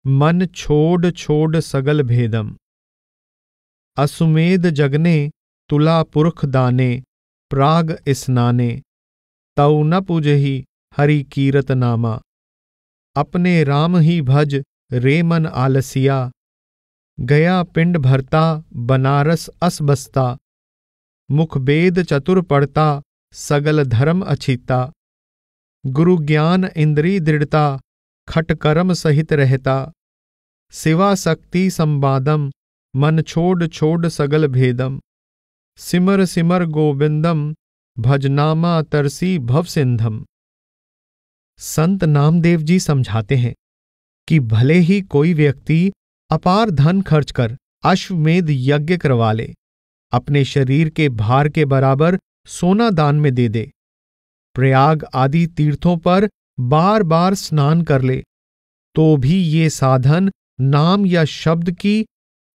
मन छोड़ छोड़ सगल भेदम। असुमेध जगने तुला पुरख दाने, प्राग स्नाने, तऊ न पुजहि हरि कीरत नामा। अपने राम ही भज रे मन आलसिया, गया पिंड भरता बनारस अस बसता। मुख वेद चतुर पढ़ता सगल धर्म अछीता, गुरु ज्ञान इंद्री दृढ़ता खट कर्म सहित रहता। शिवा शक्ति संवादम मन छोड़ छोड़ सगल भेदम। सिमर सिमर गोविंदम भजनामा तरसी भव सिंधम। संत नामदेव जी समझाते हैं कि भले ही कोई व्यक्ति अपार धन खर्च कर अश्वमेध यज्ञ करवा ले, अपने शरीर के भार के बराबर सोना दान में दे दे, प्रयाग आदि तीर्थों पर बार बार स्नान कर ले, तो भी ये साधन नाम या शब्द की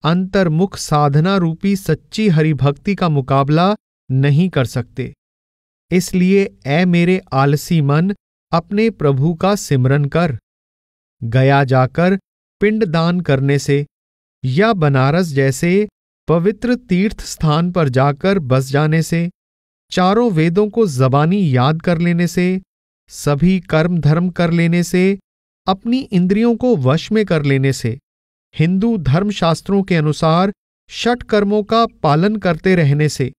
अंतर्मुख साधना रूपी सच्ची हरिभक्ति का मुकाबला नहीं कर सकते। इसलिए ऐ मेरे आलसी मन, अपने प्रभु का सिमरन कर। गया जाकर पिंड दान करने से या बनारस जैसे पवित्र तीर्थ स्थान पर जाकर बस जाने से, चारों वेदों को ज़बानी याद कर लेने से, सभी कर्म धर्म कर लेने से, अपनी इंद्रियों को वश में कर लेने से, हिंदू धर्मशास्त्रों के अनुसार षट कर्मों का पालन करते रहने से,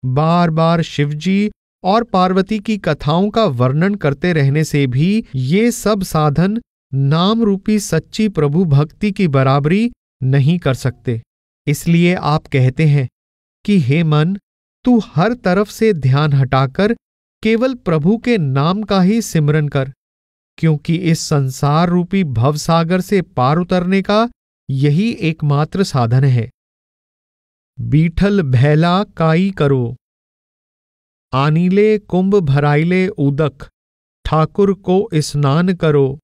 बार बार शिवजी और पार्वती की कथाओं का वर्णन करते रहने से भी ये सब साधन नाम रूपी सच्ची प्रभु भक्ति की बराबरी नहीं कर सकते। इसलिए आप कहते हैं कि हे मन, तू हर तरफ से ध्यान हटाकर केवल प्रभु के नाम का ही सिमरन कर, क्योंकि इस संसार रूपी भवसागर से पार उतरने का यही एकमात्र साधन है। बीठल भैला काई करो, आनीले कुंभ भराइले उदक, ठाकुर को स्नान करो,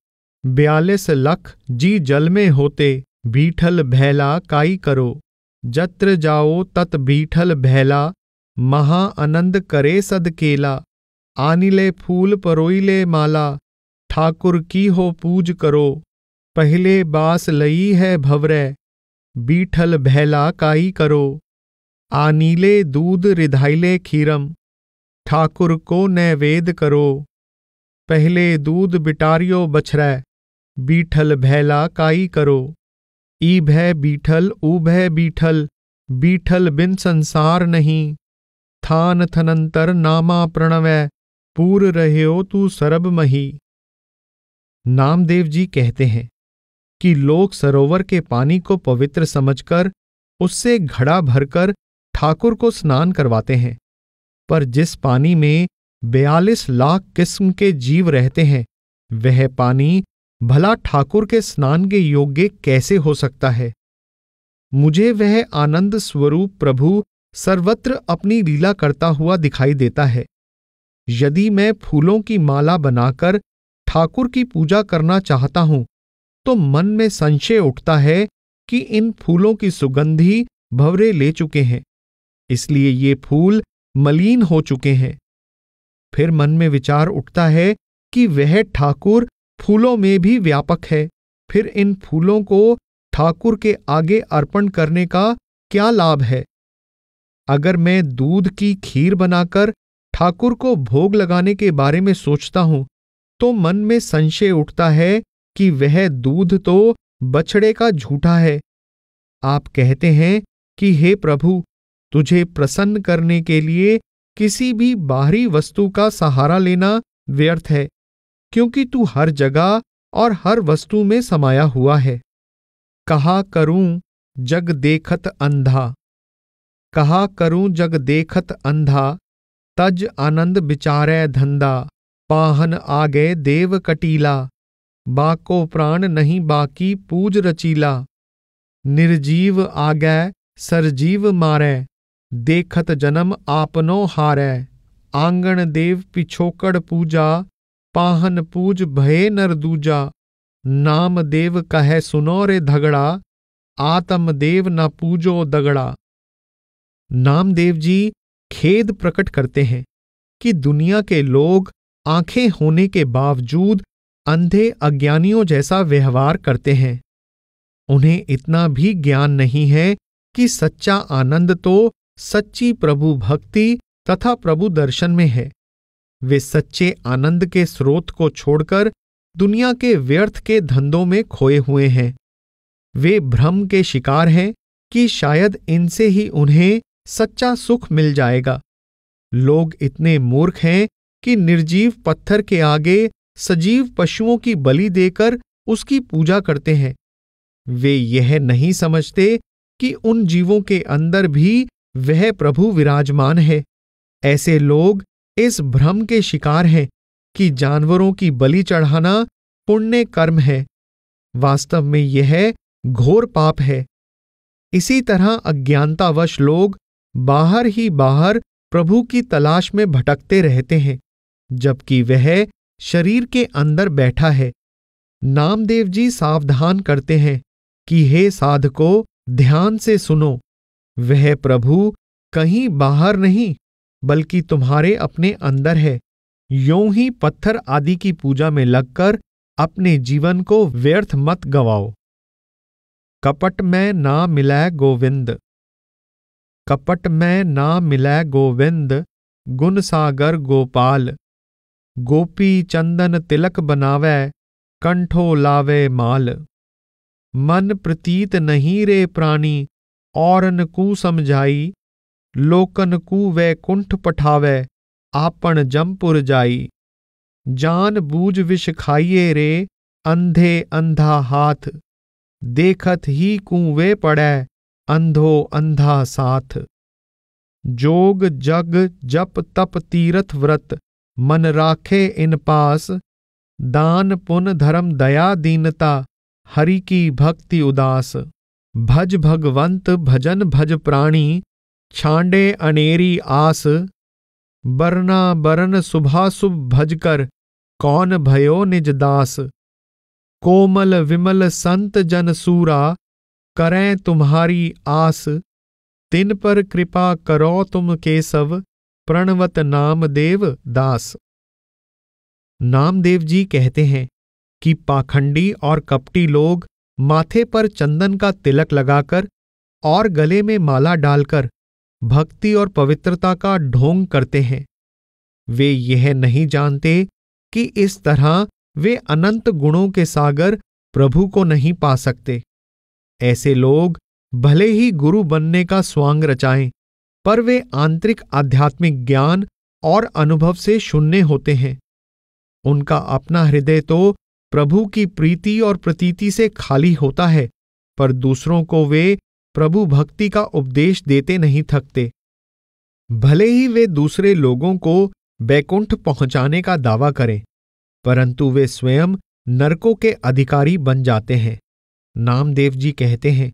42 लख जी जल में होते, बीठल भैला काई करो। जत्र जाओ तत बीठल भैला, महा आनंद करे सदकेला। आनिले फूल परोइले माला, ठाकुर की हो पूज करो। पहले बास लई है भवरै, बीठल भैला काई करो। आनीले दूध रिधाइले खीरम, ठाकुर को नैवेद करो। पहले दूध बिटारियो बछरै, बीठल भैला काई करो। ई भय बीठल ऊ भय बीठल, बीठल बिन संसार नहीं। थान थनंतर नामा प्रणवै, पूर रह्यो तू सरब मही। नामदेव जी कहते हैं कि लोग सरोवर के पानी को पवित्र समझकर उससे घड़ा भरकर ठाकुर को स्नान करवाते हैं, पर जिस पानी में 42 लाख किस्म के जीव रहते हैं, वह पानी भला ठाकुर के स्नान के योग्य कैसे हो सकता है। मुझे वह आनंद स्वरूप प्रभु सर्वत्र अपनी लीला करता हुआ दिखाई देता है। यदि मैं फूलों की माला बनाकर ठाकुर की पूजा करना चाहता हूं, तो मन में संशय उठता है कि इन फूलों की सुगंधी भंवरे ले चुके हैं, इसलिए ये फूल मलिन हो चुके हैं। फिर मन में विचार उठता है कि वह ठाकुर फूलों में भी व्यापक है, फिर इन फूलों को ठाकुर के आगे अर्पण करने का क्या लाभ है। अगर मैं दूध की खीर बनाकर ठाकुर को भोग लगाने के बारे में सोचता हूं, तो मन में संशय उठता है कि वह दूध तो बछड़े का झूठा है। आप कहते हैं कि हे प्रभु, तुझे प्रसन्न करने के लिए किसी भी बाहरी वस्तु का सहारा लेना व्यर्थ है, क्योंकि तू हर जगह और हर वस्तु में समाया हुआ है। कहा करूं जग देखत अंधा, कहा करूं जग देखत अंधा, तज आनंद बिचारै धंधा। पाहन आगे देव कटीला, बाको प्राण नहीं बाकी पूज रचीला। निर्जीव आगे सरजीव मारै, देखत जन्म आपनो हारै। आंगन देव पिछोकड़ पूजा, पाहन पूज भये नर दूजा। नाम देव कहे सुनो रे धगड़ा, आत्म देव न पूजो दगड़ा। नामदेव जी खेद प्रकट करते हैं कि दुनिया के लोग आंखें होने के बावजूद अंधे अज्ञानियों जैसा व्यवहार करते हैं। उन्हें इतना भी ज्ञान नहीं है कि सच्चा आनंद तो सच्ची प्रभु भक्ति तथा प्रभु दर्शन में है। वे सच्चे आनंद के स्रोत को छोड़कर दुनिया के व्यर्थ के धंधों में खोए हुए हैं। वे भ्रम के शिकार हैं कि शायद इनसे ही उन्हें सच्चा सुख मिल जाएगा। लोग इतने मूर्ख हैं कि निर्जीव पत्थर के आगे सजीव पशुओं की बलि देकर उसकी पूजा करते हैं। वे यह नहीं समझते कि उन जीवों के अंदर भी वह प्रभु विराजमान है। ऐसे लोग इस भ्रम के शिकार हैं कि जानवरों की बलि चढ़ाना पुण्य कर्म है। वास्तव में यह घोर पाप है। इसी तरह अज्ञानतावश लोग बाहर ही बाहर प्रभु की तलाश में भटकते रहते हैं, जबकि वह शरीर के अंदर बैठा है। नामदेव जी सावधान करते हैं कि हे साधको, ध्यान से सुनो, वह प्रभु कहीं बाहर नहीं बल्कि तुम्हारे अपने अंदर है। यों ही पत्थर आदि की पूजा में लगकर अपने जीवन को व्यर्थ मत गवाओ। कपट में ना मिलै गोविंद। कपट में ना मिलै गोविंद, गुण सागर गोपाल। गोपी चंदन तिलक बनावै, कंठो लावे माल। मन प्रतीत नहीं रे प्राणी, औरन कू समझाई। लोकन कू वैकुंठ पठावै, आपन जमपुर जाई। जान बूझ विष खाइए रे, अंधे अंधा हाथ। देखत ही कुएं पड़ै, अंधो अंधा साथ। जोग जग जप तप तीरथ व्रत, मन राखे इन पास। दान पुन धर्म दया दीनता, हरि की भक्ति उदास। भज भगवंत भजन भज प्राणी, छांडे अनेरी आस। बरना बरन शुभाशुभ भजकर, कौन भयो निज दास। कोमल विमल संत जन सूरा, करें तुम्हारी आस। तिन पर कृपा करो तुम केशव, प्रणवत नामदेव दास। नामदेव जी कहते हैं कि पाखंडी और कपटी लोग माथे पर चंदन का तिलक लगाकर और गले में माला डालकर भक्ति और पवित्रता का ढोंग करते हैं। वे यह नहीं जानते कि इस तरह वे अनंत गुणों के सागर प्रभु को नहीं पा सकते। ऐसे लोग भले ही गुरु बनने का स्वांग रचाएं, पर वे आंतरिक आध्यात्मिक ज्ञान और अनुभव से शून्य होते हैं। उनका अपना हृदय तो प्रभु की प्रीति और प्रतीति से खाली होता है, पर दूसरों को वे प्रभु भक्ति का उपदेश देते नहीं थकते। भले ही वे दूसरे लोगों को बैकुंठ पहुंचाने का दावा करें, परंतु वे स्वयं नरकों के अधिकारी बन जाते हैं। नामदेव जी कहते हैं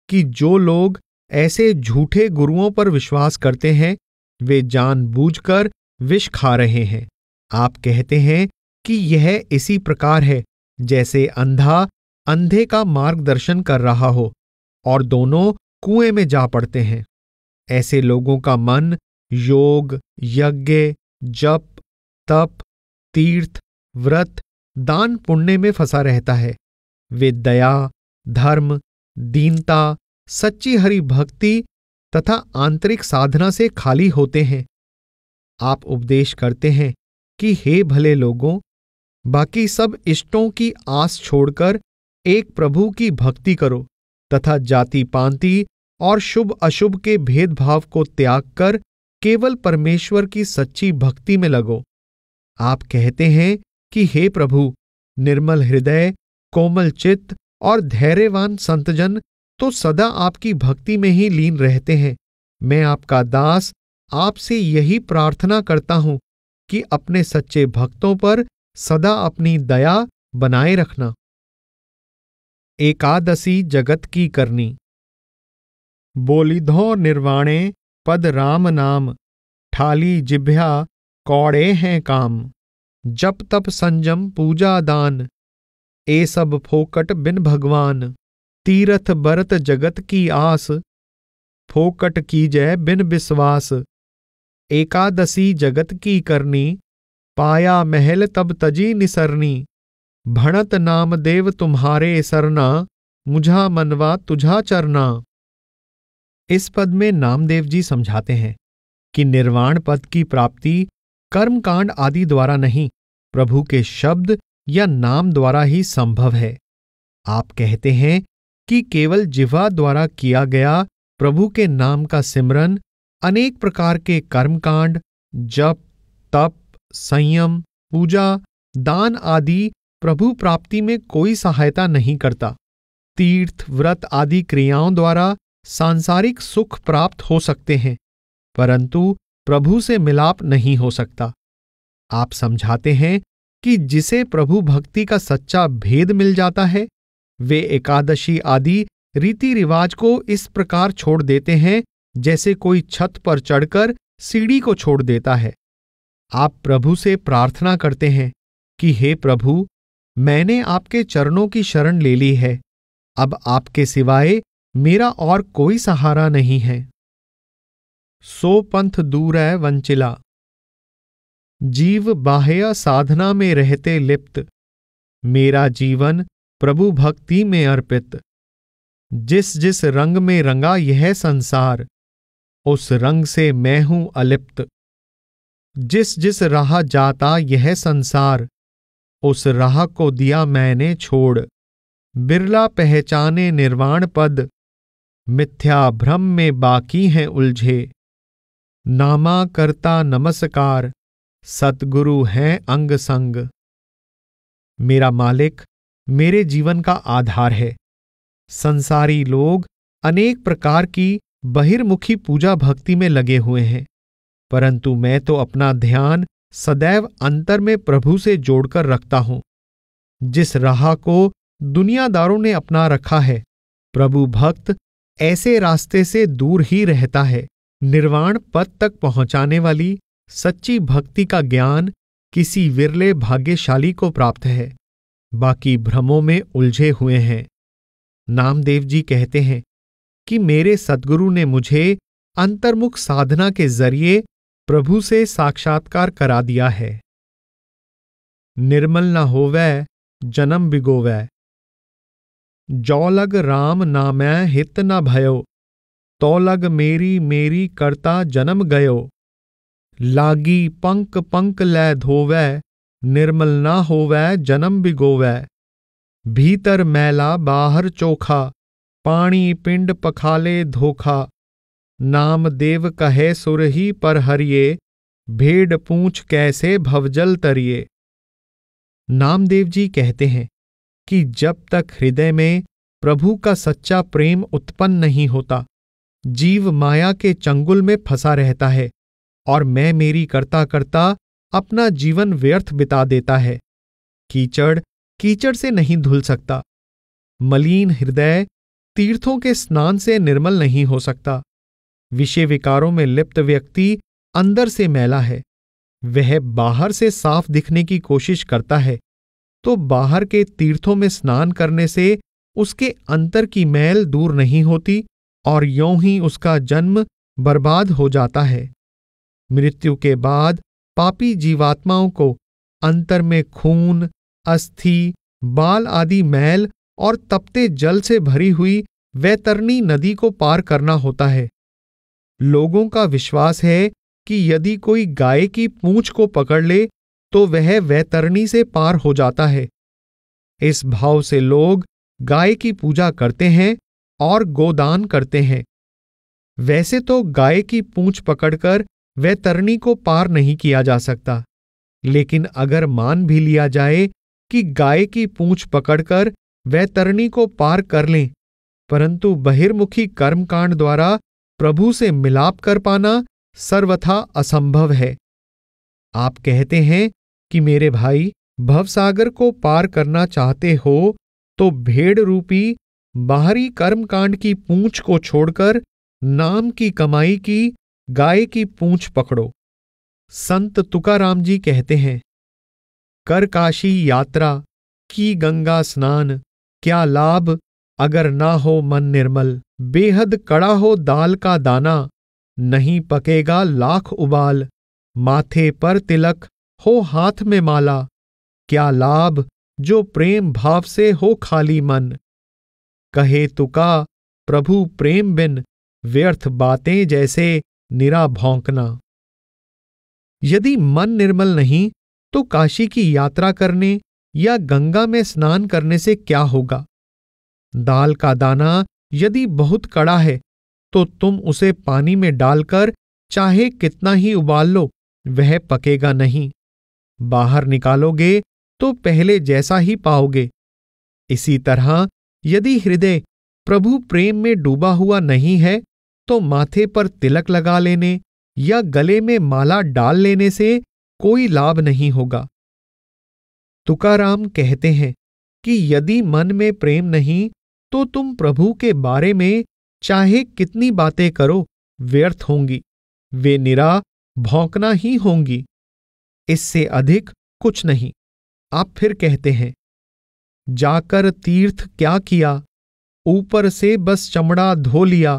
कि जो लोग ऐसे झूठे गुरुओं पर विश्वास करते हैं, वे जानबूझकर विष खा रहे हैं। आप कहते हैं कि यह इसी प्रकार है जैसे अंधा अंधे का मार्गदर्शन कर रहा हो और दोनों कुएं में जा पड़ते हैं। ऐसे लोगों का मन योग, यज्ञ, जप, तप, तीर्थ, व्रत, दान पुण्य में फंसा रहता है। वे दया, धर्म, दीनता, सच्ची हरि भक्ति तथा आंतरिक साधना से खाली होते हैं। आप उपदेश करते हैं कि हे भले लोगों, बाकी सब इष्टों की आस छोड़कर एक प्रभु की भक्ति करो तथा जाति पांति और शुभ अशुभ के भेदभाव को त्याग कर केवल परमेश्वर की सच्ची भक्ति में लगो। आप कहते हैं कि हे प्रभु, निर्मल हृदय, कोमल चित्त और धैर्यवान संतजन तो सदा आपकी भक्ति में ही लीन रहते हैं। मैं आपका दास आपसे यही प्रार्थना करता हूं कि अपने सच्चे भक्तों पर सदा अपनी दया बनाए रखना। एकादशी जगत की करनी। बोलिधो निर्वाणे पद राम नाम, ठाली जिभ्या कौड़े हैं काम। जप तप संजम पूजा दान, ए सब फोकट बिन भगवान। तीरथ बरत जगत की आस, फोकट कीजै बिन विश्वास। एकादशी जगत की करनी, पाया महल तब तजी निसरनी। भणत नाम देव तुम्हारे सरना, मुझा मनवा तुझा चरना। इस पद में नामदेव जी समझाते हैं कि निर्वाण पद की प्राप्ति कर्मकांड आदि द्वारा नहीं, प्रभु के शब्द या नाम द्वारा ही संभव है। आप कहते हैं कि केवल जिह्वा द्वारा किया गया प्रभु के नाम का सिमरन अनेक प्रकार के कर्मकांड, जप, तप, संयम, पूजा, दान आदि प्रभु प्राप्ति में कोई सहायता नहीं करता। तीर्थ, व्रत आदि क्रियाओं द्वारा सांसारिक सुख प्राप्त हो सकते हैं, परंतु प्रभु से मिलाप नहीं हो सकता। आप समझाते हैं कि जिसे प्रभु भक्ति का सच्चा भेद मिल जाता है, वे एकादशी आदि रीति रिवाज को इस प्रकार छोड़ देते हैं जैसे कोई छत पर चढ़कर सीढ़ी को छोड़ देता है। आप प्रभु से प्रार्थना करते हैं कि हे प्रभु, मैंने आपके चरणों की शरण ले ली है, अब आपके सिवाय मेरा और कोई सहारा नहीं है। सो पंथ दूर है वंचिला। जीव बाह्य साधना में रहते लिप्त, मेरा जीवन प्रभु भक्ति में अर्पित। जिस जिस रंग में रंगा यह संसार, उस रंग से मैं हूं अलिप्त। जिस जिस राह जाता यह संसार, उस राह को दिया मैंने छोड़। बिरला पहचाने निर्वाण पद, मिथ्या भ्रम में बाकी हैं उलझे। नामा करता नमस्कार, सतगुरु हैं अंग संग। मेरा मालिक मेरे जीवन का आधार है। संसारी लोग अनेक प्रकार की बहिर्मुखी पूजा भक्ति में लगे हुए हैं, परंतु मैं तो अपना ध्यान सदैव अंतर में प्रभु से जोड़कर रखता हूं। जिस राह को दुनियादारों ने अपना रखा है, प्रभु भक्त ऐसे रास्ते से दूर ही रहता है। निर्वाण पद तक पहुंचाने वाली सच्ची भक्ति का ज्ञान किसी विरले भाग्यशाली को प्राप्त है, बाकी भ्रमों में उलझे हुए हैं। नामदेव जी कहते हैं कि मेरे सद्गुरु ने मुझे अंतर्मुख साधना के जरिए प्रभु से साक्षात्कार करा दिया है। निर्मल न होवै जन्म बिगोवै, जौ लग राम नामै हित न भयो। तो लग मेरी मेरी करता जन्म गयो। लागी पंक पंक लै धोवै, निर्मल न होवै जन्म बिगोवै। भीतर मैला बाहर चोखा, पाणी पिंड पखाले धोखा। नाम देव कहे सुरही पर हरिये, भेड़ पूंछ कैसे भवजल तरिये। नामदेव जी कहते हैं कि जब तक हृदय में प्रभु का सच्चा प्रेम उत्पन्न नहीं होता, जीव माया के चंगुल में फंसा रहता है और मैं मेरी करता करता अपना जीवन व्यर्थ बिता देता है। कीचड़ कीचड़ से नहीं धुल सकता। मलिन हृदय तीर्थों के स्नान से निर्मल नहीं हो सकता। विषय विकारों में लिप्त व्यक्ति अंदर से मैला है। वह बाहर से साफ दिखने की कोशिश करता है, तो बाहर के तीर्थों में स्नान करने से उसके अंतर की मैल दूर नहीं होती और यों ही उसका जन्म बर्बाद हो जाता है। मृत्यु के बाद पापी जीवात्माओं को अंतर में खून, अस्थि, बाल आदि मैल और तपते जल से भरी हुई वैतरणी नदी को पार करना होता है। लोगों का विश्वास है कि यदि कोई गाय की पूंछ को पकड़ ले तो वह वैतरणी से पार हो जाता है। इस भाव से लोग गाय की पूजा करते हैं और गोदान करते हैं। वैसे तो गाय की पूंछ पकड़कर वैतरणी को पार नहीं किया जा सकता, लेकिन अगर मान भी लिया जाए कि गाय की पूंछ पकड़कर वैतरणी को पार कर लें, परंतु बहिर्मुखी कर्मकांड द्वारा प्रभु से मिलाप कर पाना सर्वथा असंभव है। आप कहते हैं कि मेरे भाई, भवसागर को पार करना चाहते हो तो भेड़ रूपी बाहरी कर्मकांड की पूंछ को छोड़कर नाम की कमाई की गाय की पूंछ पकड़ो। संत तुकाराम जी कहते हैं, कर काशी यात्रा की गंगा स्नान, क्या लाभ अगर ना हो मन निर्मल। बेहद कड़ा हो दाल का दाना, नहीं पकेगा लाख उबाल। माथे पर तिलक हो हाथ में माला, क्या लाभ जो प्रेम भाव से हो खाली मन। कहे तुका प्रभु प्रेम बिन व्यर्थ बातें जैसे निरा भौंकना। यदि मन निर्मल नहीं तो काशी की यात्रा करने या गंगा में स्नान करने से क्या होगा। दाल का दाना यदि बहुत कड़ा है तो तुम उसे पानी में डालकर चाहे कितना ही उबाल लो, वह पकेगा नहीं। बाहर निकालोगे तो पहले जैसा ही पाओगे। इसी तरह यदि हृदय प्रभु प्रेम में डूबा हुआ नहीं है तो माथे पर तिलक लगा लेने या गले में माला डाल लेने से कोई लाभ नहीं होगा। तुकाराम कहते हैं कि यदि मन में प्रेम नहीं तो तुम प्रभु के बारे में चाहे कितनी बातें करो, व्यर्थ होंगी, वे निरा भौंकना ही होंगी, इससे अधिक कुछ नहीं। आप फिर कहते हैं, जाकर तीर्थ क्या किया, ऊपर से बस चमड़ा धो लिया,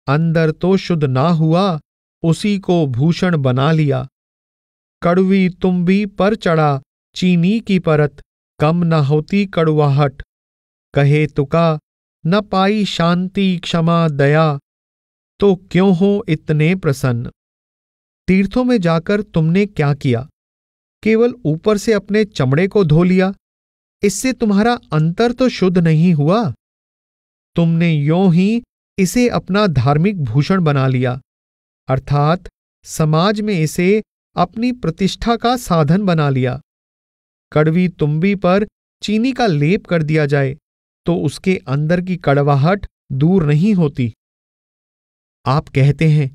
अंदर तो शुद्ध ना हुआ, उसी को भूषण बना लिया। कड़वी तुम्बी पर चढ़ा चीनी की परत, कम न होती कड़वाहट। कहे तुका न पाई शांति क्षमा दया, तो क्यों हो इतने प्रसन्न। तीर्थों में जाकर तुमने क्या किया, केवल ऊपर से अपने चमड़े को धो लिया, इससे तुम्हारा अंतर तो शुद्ध नहीं हुआ। तुमने यों ही इसे अपना धार्मिक भूषण बना लिया, अर्थात समाज में इसे अपनी प्रतिष्ठा का साधन बना लिया। कड़वी तुम्बी पर चीनी का लेप कर दिया जाए तो उसके अंदर की कड़वाहट दूर नहीं होती। आप कहते हैं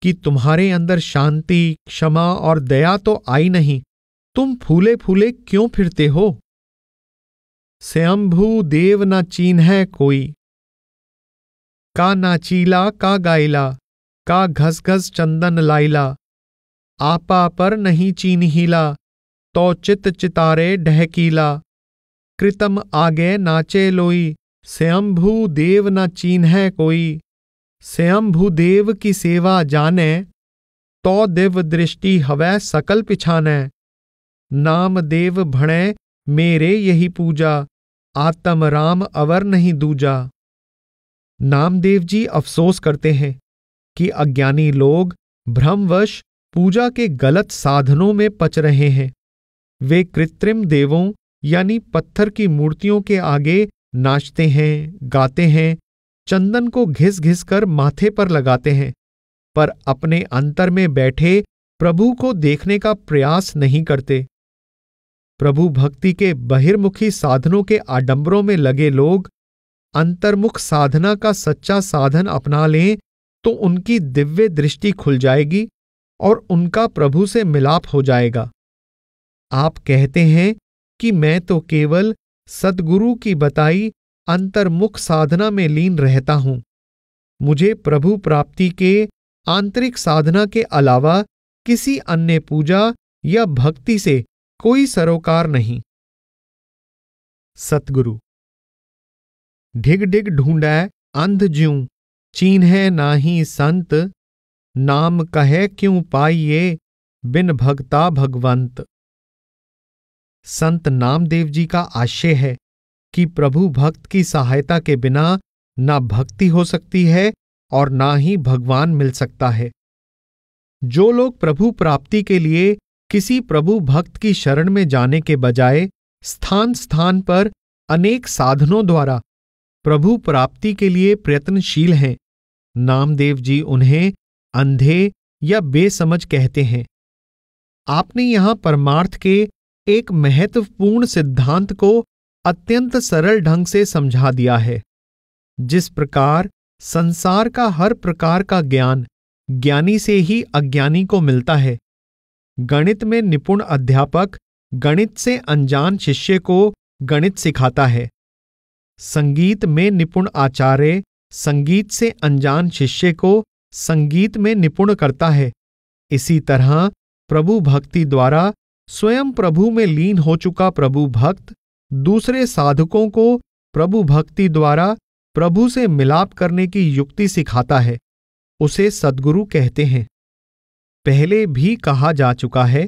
कि तुम्हारे अंदर शांति, क्षमा और दया तो आई नहीं, तुम फूले फूले क्यों फिरते हो। स्वयंभू देव न चीन्ह कोई, का नाचीला का गाइला, का घस घस चंदन लाइला। आपा पर नहीं चीन्हीला, तो चित चितारे ढहकीला। कृतम आगे नाचे लोई, स्वयंभू देव न चीन्ह कोई। स्वयंभू देव की सेवा जाने, तो दिव्य दृष्टि हवै सकल पिछाने। नाम देव भणे मेरे यही पूजा, आत्म राम अवर नहीं दूजा। नामदेव जी अफसोस करते हैं कि अज्ञानी लोग भ्रमवश पूजा के गलत साधनों में पच रहे हैं। वे कृत्रिम देवों यानी पत्थर की मूर्तियों के आगे नाचते हैं, गाते हैं, चंदन को घिस घिस कर माथे पर लगाते हैं, पर अपने अंतर में बैठे प्रभु को देखने का प्रयास नहीं करते। प्रभु भक्ति के बहिर्मुखी साधनों के आडंबरों में लगे लोग अंतर्मुख साधना का सच्चा साधन अपना लें तो उनकी दिव्य दृष्टि खुल जाएगी और उनका प्रभु से मिलाप हो जाएगा। आप कहते हैं कि मैं तो केवल सद्गुरु की बताई अंतर्मुख साधना में लीन रहता हूं, मुझे प्रभु प्राप्ति के आंतरिक साधना के अलावा किसी अन्य पूजा या भक्ति से कोई सरोकार नहीं। सतगुरु ढिग ढिग ढूंढै अंध ज्यूं, चीन्ह नाही संत। नाम कहे क्यों पाइये, बिन भगता भगवंत। संत नामदेव जी का आशय है कि प्रभु भक्त की सहायता के बिना ना भक्ति हो सकती है और ना ही भगवान मिल सकता है। जो लोग प्रभु प्राप्ति के लिए किसी प्रभु भक्त की शरण में जाने के बजाय स्थान स्थान पर अनेक साधनों द्वारा प्रभु प्राप्ति के लिए प्रयत्नशील हैं, नामदेव जी उन्हें अंधे या बेसमझ कहते हैं। आपने यहां परमार्थ के एक महत्वपूर्ण सिद्धांत को अत्यंत सरल ढंग से समझा दिया है। जिस प्रकार संसार का हर प्रकार का ज्ञान ज्ञानी से ही अज्ञानी को मिलता है, गणित में निपुण अध्यापक गणित से अनजान शिष्य को गणित सिखाता है, संगीत में निपुण आचार्य संगीत से अनजान शिष्य को संगीत में निपुण करता है, इसी तरह प्रभु भक्ति द्वारा स्वयं प्रभु में लीन हो चुका प्रभु भक्त दूसरे साधकों को प्रभु भक्ति द्वारा प्रभु से मिलाप करने की युक्ति सिखाता है। उसे सद्गुरु कहते हैं। पहले भी कहा जा चुका है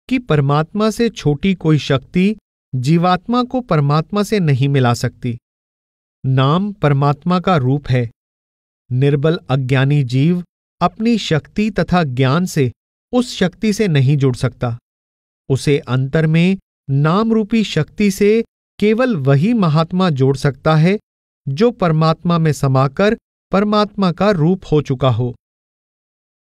कि परमात्मा से छोटी कोई शक्ति जीवात्मा को परमात्मा से नहीं मिला सकती। नाम परमात्मा का रूप है। निर्बल अज्ञानी जीव अपनी शक्ति तथा ज्ञान से उस शक्ति से नहीं जुड़ सकता। उसे अंतर में नाम रूपी शक्ति से केवल वही महात्मा जोड़ सकता है जो परमात्मा में समाकर परमात्मा का रूप हो चुका हो।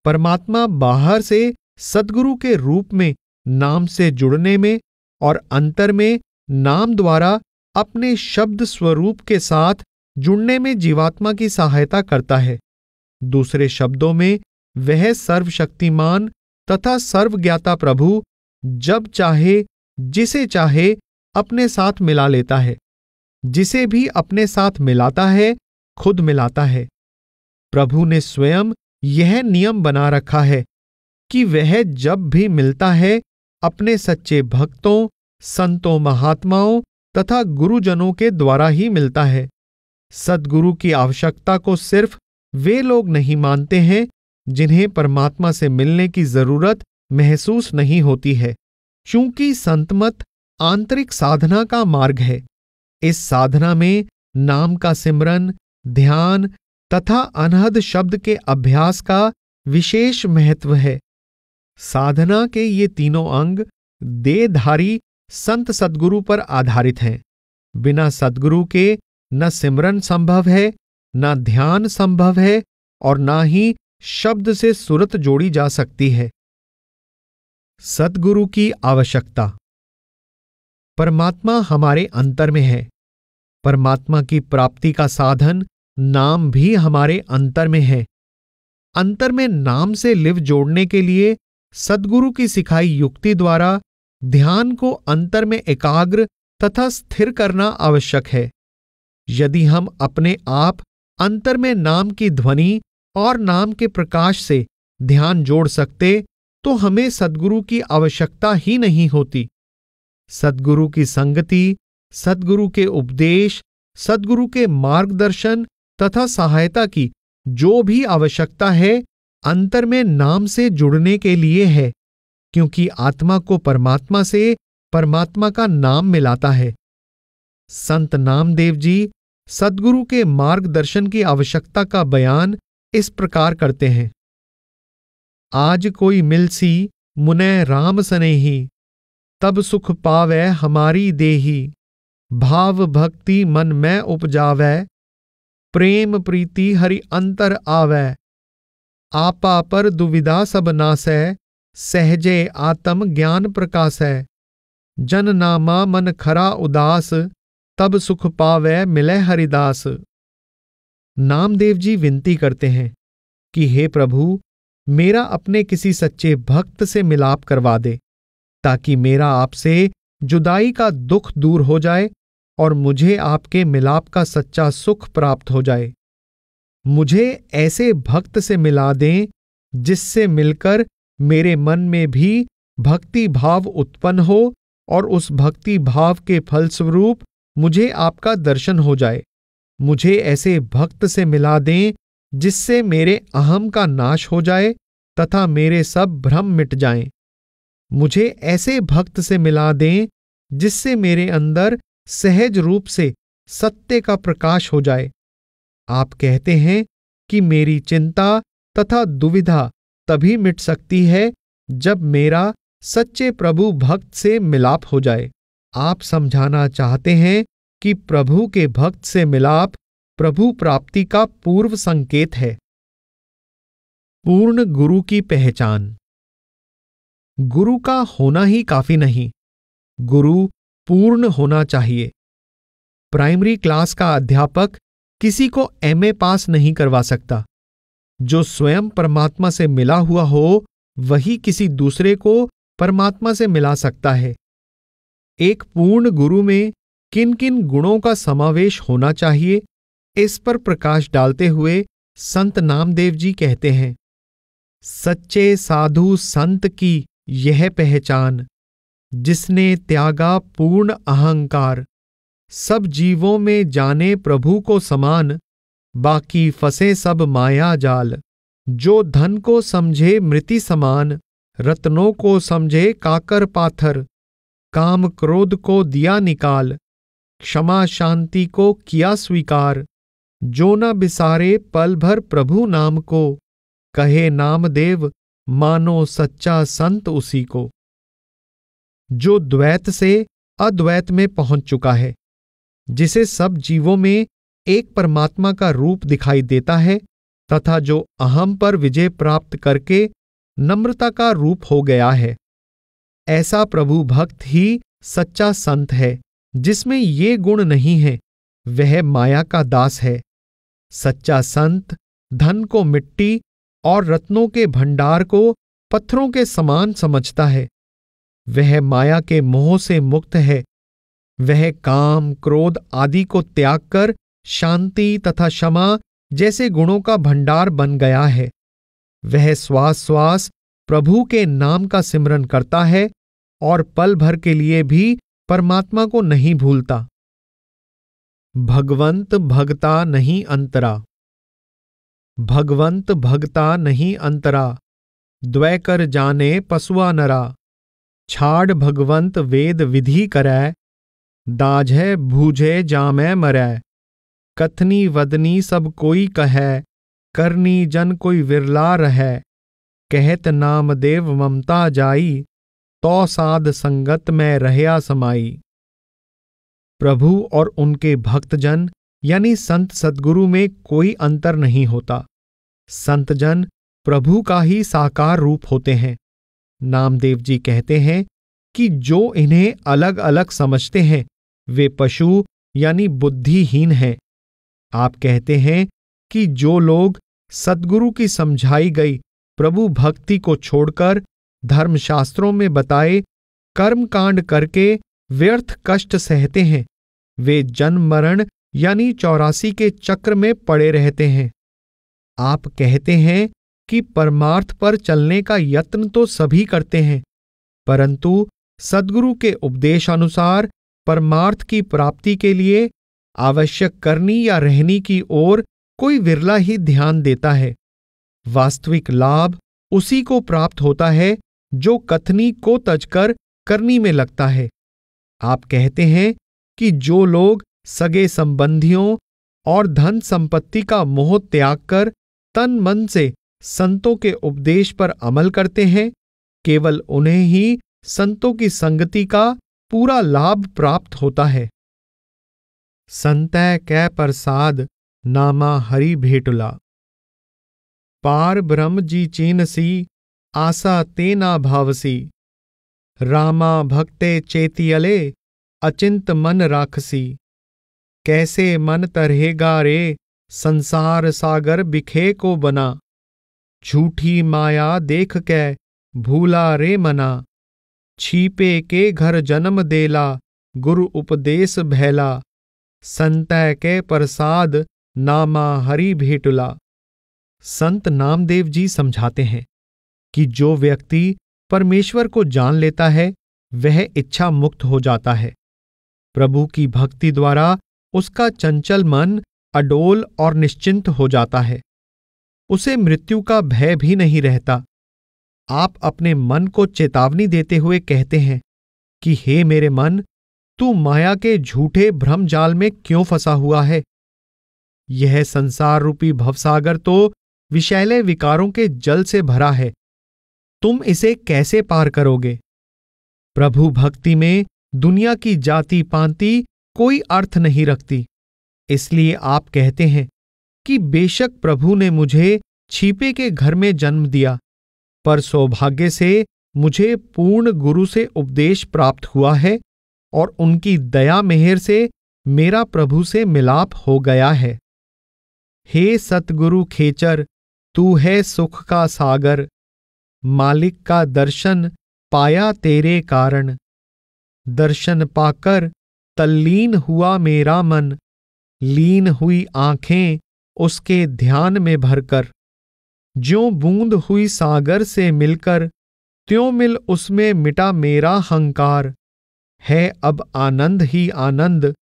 परमात्मा बाहर से सद्गुरु के रूप में नाम से जुड़ने में और अंतर में नाम द्वारा अपने शब्द स्वरूप के साथ जुड़ने में जीवात्मा की सहायता करता है। दूसरे शब्दों में वह सर्वशक्तिमान तथा सर्वज्ञाता प्रभु जब चाहे जिसे चाहे अपने साथ मिला लेता है। जिसे भी अपने साथ मिलाता है खुद मिलाता है। प्रभु ने स्वयं यह नियम बना रखा है कि वह जब भी मिलता है अपने सच्चे भक्तों, संतों, महात्माओं तथा गुरुजनों के द्वारा ही मिलता है। सद्गुरु की आवश्यकता को सिर्फ वे लोग नहीं मानते हैं जिन्हें परमात्मा से मिलने की जरूरत महसूस नहीं होती है, क्योंकि संतमत आंतरिक साधना का मार्ग है। इस साधना में नाम का सिमरन, ध्यान तथा अनहद शब्द के अभ्यास का विशेष महत्व है। साधना के ये तीनों अंग देहधारी संत सद्गुरु पर आधारित हैं। बिना सद्गुरु के न सिमरन संभव है, न ध्यान संभव है और न ही शब्द से सुरत जोड़ी जा सकती है। सद्गुरु की आवश्यकता। परमात्मा हमारे अंतर में है। परमात्मा की प्राप्ति का साधन नाम भी हमारे अंतर में है। अंतर में नाम से लिव जोड़ने के लिए सद्गुरु की सिखाई युक्ति द्वारा ध्यान को अंतर में एकाग्र तथा स्थिर करना आवश्यक है। यदि हम अपने आप अंतर में नाम की ध्वनि और नाम के प्रकाश से ध्यान जोड़ सकते तो हमें सद्गुरु की आवश्यकता ही नहीं होती। सद्गुरु की संगति, सद्गुरु के उपदेश, सद्गुरु के मार्गदर्शन तथा सहायता की जो भी आवश्यकता है अंतर में नाम से जुड़ने के लिए है, क्योंकि आत्मा को परमात्मा से परमात्मा का नाम मिलाता है। संत नामदेव जी सद्गुरु के मार्गदर्शन की आवश्यकता का बयान इस प्रकार करते हैं। आज कोई मिलसी मुने राम सनेही, तब सुख पावै हमारी देही। भाव भक्ति मन में उपजावै, प्रेम प्रीति हरि अंतर आवै। आपा पर दुविधा सब नासै, सहजे आत्म ज्ञान प्रकाशै। जन नामा मन खरा उदास, तब सुख पावै मिलै हरिदास। नामदेव जी विनती करते हैं कि हे प्रभु, मेरा अपने किसी सच्चे भक्त से मिलाप करवा दे, ताकि मेरा आपसे जुदाई का दुख दूर हो जाए और मुझे आपके मिलाप का सच्चा सुख प्राप्त हो जाए। मुझे ऐसे भक्त से मिला दें जिससे मिलकर मेरे मन में भी भक्ति भाव उत्पन्न हो और उस भक्ति भाव के फलस्वरूप मुझे आपका दर्शन हो जाए। मुझे ऐसे भक्त से मिला दें जिससे मेरे अहम का नाश हो जाए तथा मेरे सब भ्रम मिट जाएं। मुझे ऐसे भक्त से मिला दें जिससे मेरे अंदर सहज रूप से सत्य का प्रकाश हो जाए। आप कहते हैं कि मेरी चिंता तथा दुविधा तभी मिट सकती है जब मेरा सच्चे प्रभु भक्त से मिलाप हो जाए। आप समझाना चाहते हैं कि प्रभु के भक्त से मिलाप प्रभु प्राप्ति का पूर्व संकेत है। पूर्ण गुरु की पहचान। गुरु का होना ही काफी नहीं, गुरु पूर्ण होना चाहिए। प्राइमरी क्लास का अध्यापक किसी को एमए पास नहीं करवा सकता। जो स्वयं परमात्मा से मिला हुआ हो वही किसी दूसरे को परमात्मा से मिला सकता है। एक पूर्ण गुरु में किन किन गुणों का समावेश होना चाहिए, इस पर प्रकाश डालते हुए संत नामदेव जी कहते हैं, सच्चे साधु संत की यह पहचान, जिसने त्यागा पूर्ण अहंकार, सब जीवों में जाने प्रभु को समान, बाकी फंसे सब माया जाल। जो धन को समझे मृति समान, रत्नों को समझे काकर पाथर, काम क्रोध को दिया निकाल। क्षमा शांति को किया स्वीकार। जो न बिसारे पल भर प्रभु नाम को, कहे नामदेव मानो सच्चा संत उसी को। जो द्वैत से अद्वैत में पहुंच चुका है, जिसे सब जीवों में एक परमात्मा का रूप दिखाई देता है तथा जो अहम पर विजय प्राप्त करके नम्रता का रूप हो गया है, ऐसा प्रभु भक्त ही सच्चा संत है। जिसमें ये गुण नहीं है वह माया का दास है। सच्चा संत धन को मिट्टी और रत्नों के भंडार को पत्थरों के समान समझता है। वह माया के मोह से मुक्त है। वह काम क्रोध आदि को त्याग कर शांति तथा क्षमा जैसे गुणों का भंडार बन गया है। वह श्वास श्वास प्रभु के नाम का सिमरन करता है और पल भर के लिए भी परमात्मा को नहीं भूलता। भगवंत भगता नहीं अंतरा। भगवंत भगता नहीं अंतरा, द्वै कर जाने पशुआ नरा। छाड़ भगवंत वेद विधि करै, दाझै भूझे जामै मरै। कथनी वदनी सब कोई कहै, करनी जन कोई विरला रहै। कहत नामदेव ममता जाई, तो साध संगत में रहया समाई। प्रभु और उनके भक्तजन यानी संत सद्गुरु में कोई अंतर नहीं होता। संतजन प्रभु का ही साकार रूप होते हैं। नामदेव जी कहते हैं कि जो इन्हें अलग अलग समझते हैं वे पशु यानी बुद्धिहीन हैं। आप कहते हैं कि जो लोग सद्गुरु की समझाई गई प्रभु भक्ति को छोड़कर धर्मशास्त्रों में बताए कर्मकांड करके व्यर्थ कष्ट सहते हैं, वे जन्म मरण यानी 84 के चक्र में पड़े रहते हैं। आप कहते हैं कि परमार्थ पर चलने का यत्न तो सभी करते हैं, परंतु सद्गुरु के उपदेशानुसार परमार्थ की प्राप्ति के लिए आवश्यक करनी या रहनी की ओर कोई विरला ही ध्यान देता है। वास्तविक लाभ उसी को प्राप्त होता है जो कथनी को तजकर करनी में लगता है। आप कहते हैं कि जो लोग सगे संबंधियों और धन संपत्ति का मोह त्याग कर तन मन से संतों के उपदेश पर अमल करते हैं, केवल उन्हें ही संतों की संगति का पूरा लाभ प्राप्त होता है। संतै कै प्रसाद नामा हरि भेटुला। पार ब्रह्म जी चीनसी, आशा ते ना भावसी। रामा भक्ते चेतियले, अचिंत मन राखसी। कैसे मन तरहेगा रे, संसार सागर बिखे को बना। झूठी माया देख कै, भूला रे मना। छीपे के घर जन्म देला, गुरु उपदेश भैला। संतै के प्रसाद नामा हरि भेटुला। संत नामदेव जी समझाते हैं कि जो व्यक्ति परमेश्वर को जान लेता है वह इच्छा मुक्त हो जाता है। प्रभु की भक्ति द्वारा उसका चंचल मन अडोल और निश्चिंत हो जाता है। उसे मृत्यु का भय भी नहीं रहता। आप अपने मन को चेतावनी देते हुए कहते हैं कि हे मेरे मन, तू माया के झूठे भ्रमजाल में क्यों फंसा हुआ है। यह संसार रूपी भवसागर तो विषैले विकारों के जल से भरा है। तुम इसे कैसे पार करोगे। प्रभु भक्ति में दुनिया की जाति पांति कोई अर्थ नहीं रखती। इसलिए आप कहते हैं कि बेशक प्रभु ने मुझे छीपे के घर में जन्म दिया, पर सौभाग्य से मुझे पूर्ण गुरु से उपदेश प्राप्त हुआ है और उनकी दया मेहर से मेरा प्रभु से मिलाप हो गया है। हे सतगुरु खेचर, तू है सुख का सागर। मालिक का दर्शन पाया तेरे कारण। दर्शन पाकर तल्लीन हुआ मेरा मन। लीन हुई आंखें उसके ध्यान में भरकर। ज्यों बूंद हुई सागर से मिलकर, त्यों मिल उसमें मिटा मेरा हंकार। है अब आनंद ही आनंद,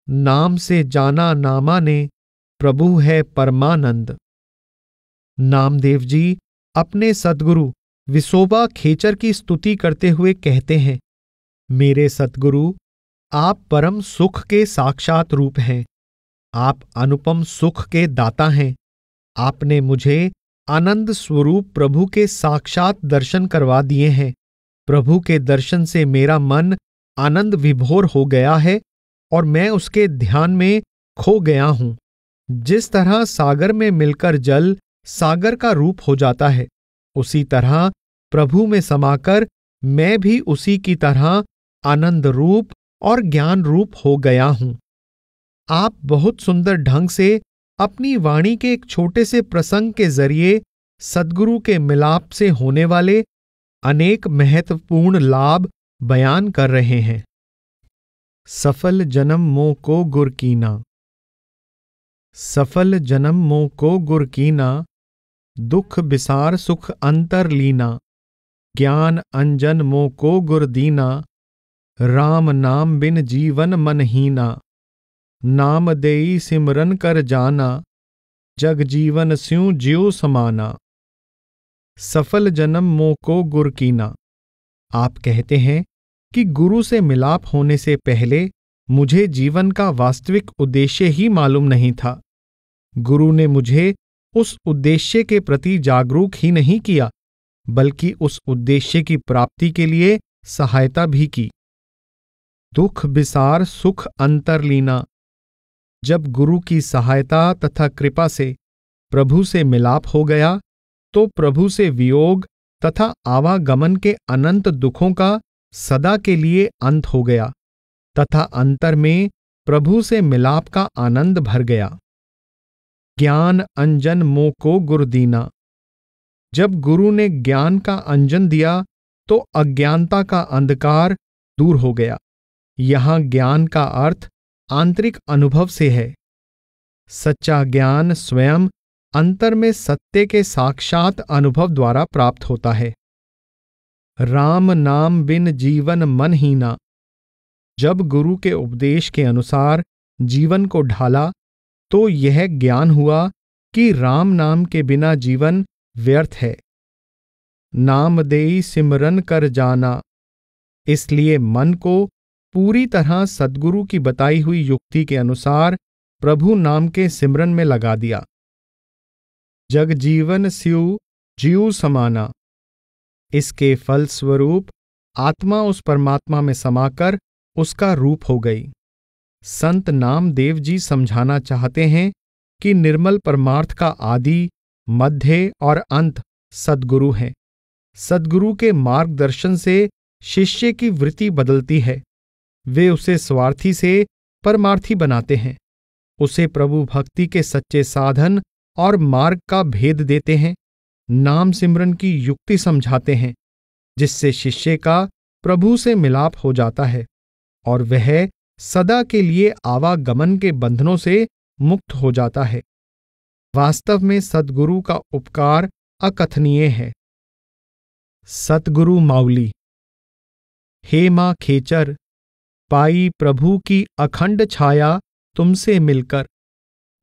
नाम से जाना नामा ने, प्रभु है परमानंद। नामदेव जी अपने सद्गुरु विसोबा खेचर की स्तुति करते हुए कहते हैं, मेरे सद्गुरु, आप परम सुख के साक्षात रूप हैं। आप अनुपम सुख के दाता हैं। आपने मुझे आनंद स्वरूप प्रभु के साक्षात दर्शन करवा दिए हैं। प्रभु के दर्शन से मेरा मन आनंद विभोर हो गया है और मैं उसके ध्यान में खो गया हूं। जिस तरह सागर में मिलकर जल सागर का रूप हो जाता है, उसी तरह प्रभु में समाकर मैं भी उसी की तरह आनंद रूप और ज्ञान रूप हो गया हूं। आप बहुत सुंदर ढंग से अपनी वाणी के एक छोटे से प्रसंग के जरिए सद्गुरु के मिलाप से होने वाले अनेक महत्वपूर्ण लाभ बयान कर रहे हैं। सफल जन्म मोह को गुर कीना। सफल जन्म मोह को गुर कीना, दुख बिसार सुख अंतर लीना। ज्ञान अंजन मोह को गुर दीना, राम नाम बिन जीवन मनहीना। नाम देई सिमरन कर जाना, जग जीवन स्यूं ज्यों समाना। सफल जन्म मोह को गुर कीना। आप कहते हैं कि गुरु से मिलाप होने से पहले मुझे जीवन का वास्तविक उद्देश्य ही मालूम नहीं था। गुरु ने मुझे उस उद्देश्य के प्रति जागरूक ही नहीं किया, बल्कि उस उद्देश्य की प्राप्ति के लिए सहायता भी की। दुख बिसार सुख अंतर लीना। जब गुरु की सहायता तथा कृपा से प्रभु से मिलाप हो गया, तो प्रभु से वियोग तथा आवागमन के अनंत दुखों का सदा के लिए अंत हो गया तथा अंतर में प्रभु से मिलाप का आनंद भर गया। ज्ञान अंजन मोह को गुर दीना। जब गुरु ने ज्ञान का अंजन दिया, तो अज्ञानता का अंधकार दूर हो गया। यहां ज्ञान का अर्थ आंतरिक अनुभव से है। सच्चा ज्ञान स्वयं अंतर में सत्य के साक्षात अनुभव द्वारा प्राप्त होता है। राम नाम बिन जीवन मनहीना। जब गुरु के उपदेश के अनुसार जीवन को ढाला, तो यह ज्ञान हुआ कि राम नाम के बिना जीवन व्यर्थ है। नाम देई सिमरन कर जाना। इसलिए मन को पूरी तरह सद्गुरु की बताई हुई युक्ति के अनुसार प्रभु नाम के सिमरन में लगा दिया। जग जीवन स्यु ज्यों समाना। इसके फलस्वरूप आत्मा उस परमात्मा में समाकर उसका रूप हो गई। संत नामदेव जी समझाना चाहते हैं कि निर्मल परमार्थ का आदि, मध्य और अंत सद्गुरु हैं। सद्गुरु के मार्गदर्शन से शिष्य की वृत्ति बदलती है। वे उसे स्वार्थी से परमार्थी बनाते हैं, उसे प्रभु भक्ति के सच्चे साधन और मार्ग का भेद देते हैं, नाम सिमरन की युक्ति समझाते हैं, जिससे शिष्य का प्रभु से मिलाप हो जाता है और वह सदा के लिए आवागमन के बंधनों से मुक्त हो जाता है। वास्तव में सद्गुरु का उपकार अकथनीय है। सतगुरु माउली। हे मां खेचर, पाई प्रभु की अखंड छाया तुमसे मिलकर।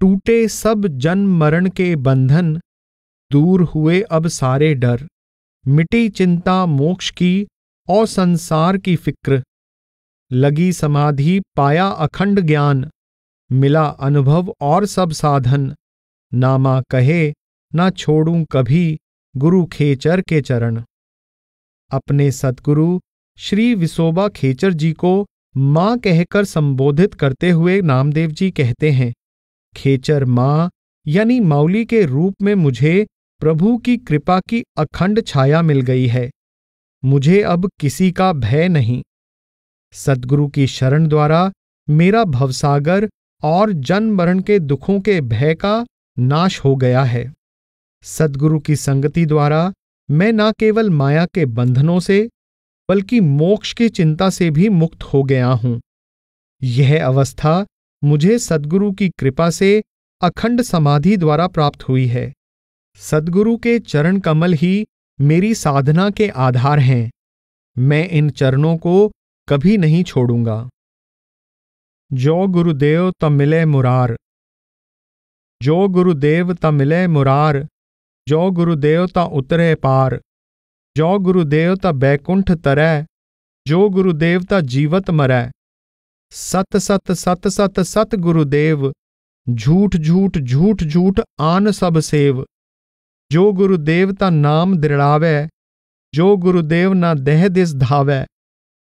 टूटे सब जन्म मरण के बंधन, दूर हुए अब सारे डर। मिटी चिंता मोक्ष की और संसार की फिक्र। लगी समाधि पाया अखंड ज्ञान, मिला अनुभव और सब साधन। नामा कहे ना छोड़ूं कभी, गुरु खेचर के चरण। अपने सतगुरु श्री विसोबा खेचर जी को मां कहकर संबोधित करते हुए नामदेव जी कहते हैं, खेचर मां यानी माउली के रूप में मुझे प्रभु की कृपा की अखंड छाया मिल गई है। मुझे अब किसी का भय नहीं। सद्गुरु की शरण द्वारा मेरा भवसागर और जन्म मरण के दुखों के भय का नाश हो गया है। सद्गुरु की संगति द्वारा मैं न केवल माया के बंधनों से, बल्कि मोक्ष की चिंता से भी मुक्त हो गया हूं। यह अवस्था मुझे सद्गुरु की कृपा से अखंड समाधि द्वारा प्राप्त हुई है। सद्गुरु के चरण कमल ही मेरी साधना के आधार हैं। मैं इन चरणों को कभी नहीं छोड़ूंगा। जो गुरुदेव त मिले मुरार। जो गुरुदेव त मिले मुरार, जो गुरुदेव त उतरे पार। जो गुरुदेव त बैकुंठ तरै, जो गुरुदेव त जीवत मरै। सत सत सत सत सत गुरुदेव, झूठ झूठ झूठ झूठ आन सब सेव। जो गुरुदेव ता नाम दृढ़ावै, जो गुरुदेव ना देह दिस धावै।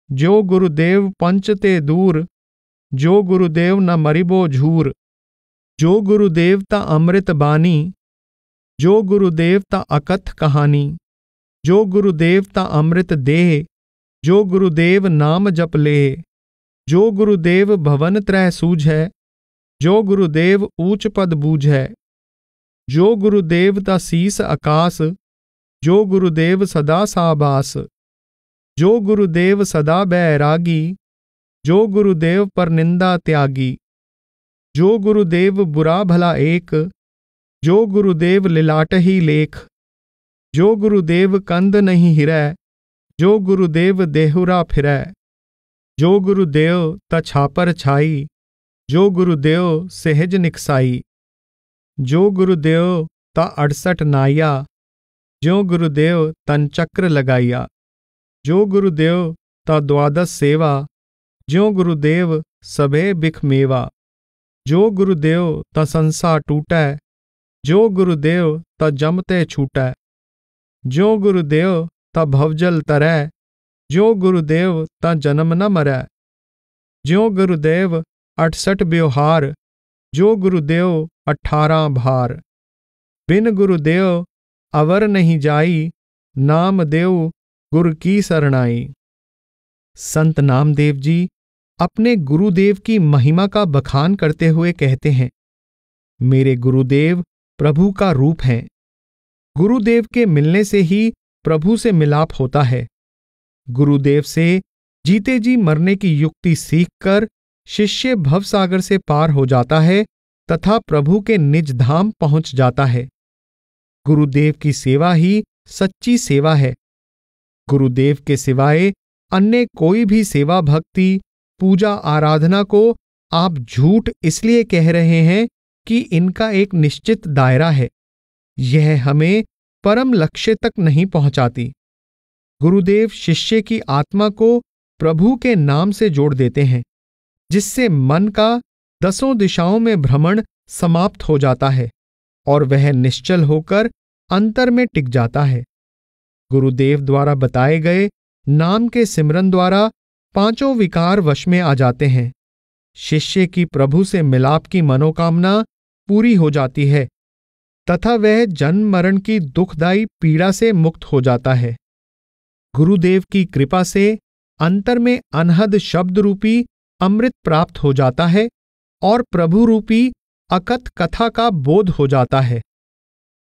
जो गुरुदेव पंच ते दूर, जो गुरुदेव न मरिबो झूर। जो गुरुदेव ता अमृत बानी, जो गुरुदेव ता अकथ कहानी। जो गुरुदेव ता अमृत देह, जो गुरुदेव नाम जप ले। जो गुरुदेव भवन त्रय सूझै, जो गुरुदेव ऊंच पद बूझै। जो गुरुदेव ता शीस आकाश, जो गुरुदेव सदा साबास। जो गुरुदेव सदा बैरागी, जो गुरुदेव पर निंदा त्यागी। जो गुरुदेव बुरा भला एक, जो गुरुदेव लिलाट ही लेख। जो गुरुदेव कंद नहीं हिरै, जो गुरुदेव देहुरा फिरै। जो गुरुदेव ता छापर छाई, जो गुरुदेव सहज निकसाई। जो गुरुदेव ता 68 नाया, जो गुरुदेव तन चक्र लगाइया। जो गुरुदेव ता द्वादश सेवा, जो गुरुदेव सबे बिख मेवा। जो गुरुदेव ता संसार टूटै, जो गुरुदेव ता जमते छूटै। जो गुरुदेव ता भवजल तरै, जो गुरुदेव ता जन्म न मरै। जो गुरुदेव 68 ब्योहार, जो गुरुदेव 18 भार। बिन गुरुदेव अवर नहीं जाई, नाम देव गुर की सरणाई। संत नामदेव जी अपने गुरुदेव की महिमा का बखान करते हुए कहते हैं, मेरे गुरुदेव प्रभु का रूप हैं। गुरुदेव के मिलने से ही प्रभु से मिलाप होता है। गुरुदेव से जीते जी मरने की युक्ति सीखकर शिष्य भवसागर से पार हो जाता है तथा प्रभु के निज धाम पहुंच जाता है। गुरुदेव की सेवा ही सच्ची सेवा है। गुरुदेव के सिवाय अन्य कोई भी सेवा भक्ति पूजा आराधना को आप झूठ इसलिए कह रहे हैं कि इनका एक निश्चित दायरा है। यह हमें परम लक्ष्य तक नहीं पहुंचाती। गुरुदेव शिष्य की आत्मा को प्रभु के नाम से जोड़ देते हैं, जिससे मन का 10 दिशाओं में भ्रमण समाप्त हो जाता है और वह निश्चल होकर अंतर में टिक जाता है। गुरुदेव द्वारा बताए गए नाम के सिमरन द्वारा 5 विकार वश में आ जाते हैं। शिष्य की प्रभु से मिलाप की मनोकामना पूरी हो जाती है तथा वह जन्म मरण की दुखदायी पीड़ा से मुक्त हो जाता है। गुरुदेव की कृपा से अंतर में अनहद शब्द रूपी अमृत प्राप्त हो जाता है और प्रभु रूपी अकथ कथा का बोध हो जाता है।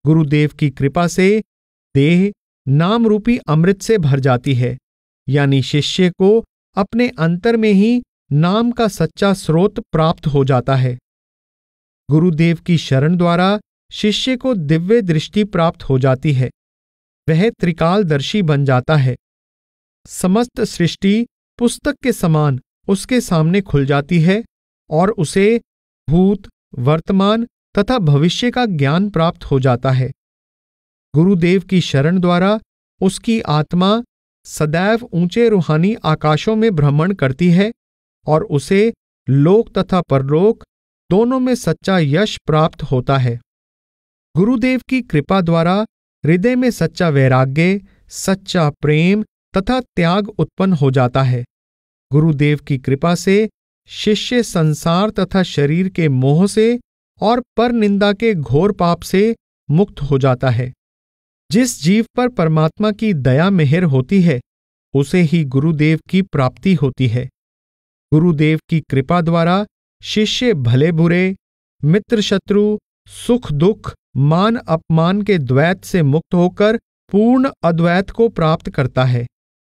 गुरुदेव की कृपा से देह नाम रूपी अमृत से भर जाती है, यानी शिष्य को अपने अंतर में ही नाम का सच्चा स्रोत प्राप्त हो जाता है। गुरुदेव की शरण द्वारा शिष्य को दिव्य दृष्टि प्राप्त हो जाती है। वह त्रिकालदर्शी बन जाता है। समस्त सृष्टि पुस्तक के समान उसके सामने खुल जाती है और उसे भूत, वर्तमान तथा भविष्य का ज्ञान प्राप्त हो जाता है। गुरुदेव की शरण द्वारा उसकी आत्मा सदैव ऊंचे रूहानी आकाशों में भ्रमण करती है और उसे लोक तथा परलोक दोनों में सच्चा यश प्राप्त होता है। गुरुदेव की कृपा द्वारा हृदय में सच्चा वैराग्य, सच्चा प्रेम तथा त्याग उत्पन्न हो जाता है। गुरुदेव की कृपा से शिष्य संसार तथा शरीर के मोह से और पर निंदा के घोर पाप से मुक्त हो जाता है। जिस जीव पर परमात्मा की दया मेहर होती है, उसे ही गुरुदेव की प्राप्ति होती है। गुरुदेव की कृपा द्वारा शिष्य भले बुरे, मित्र शत्रु, सुख दुख, मान अपमान के द्वैत से मुक्त होकर पूर्ण अद्वैत को प्राप्त करता है।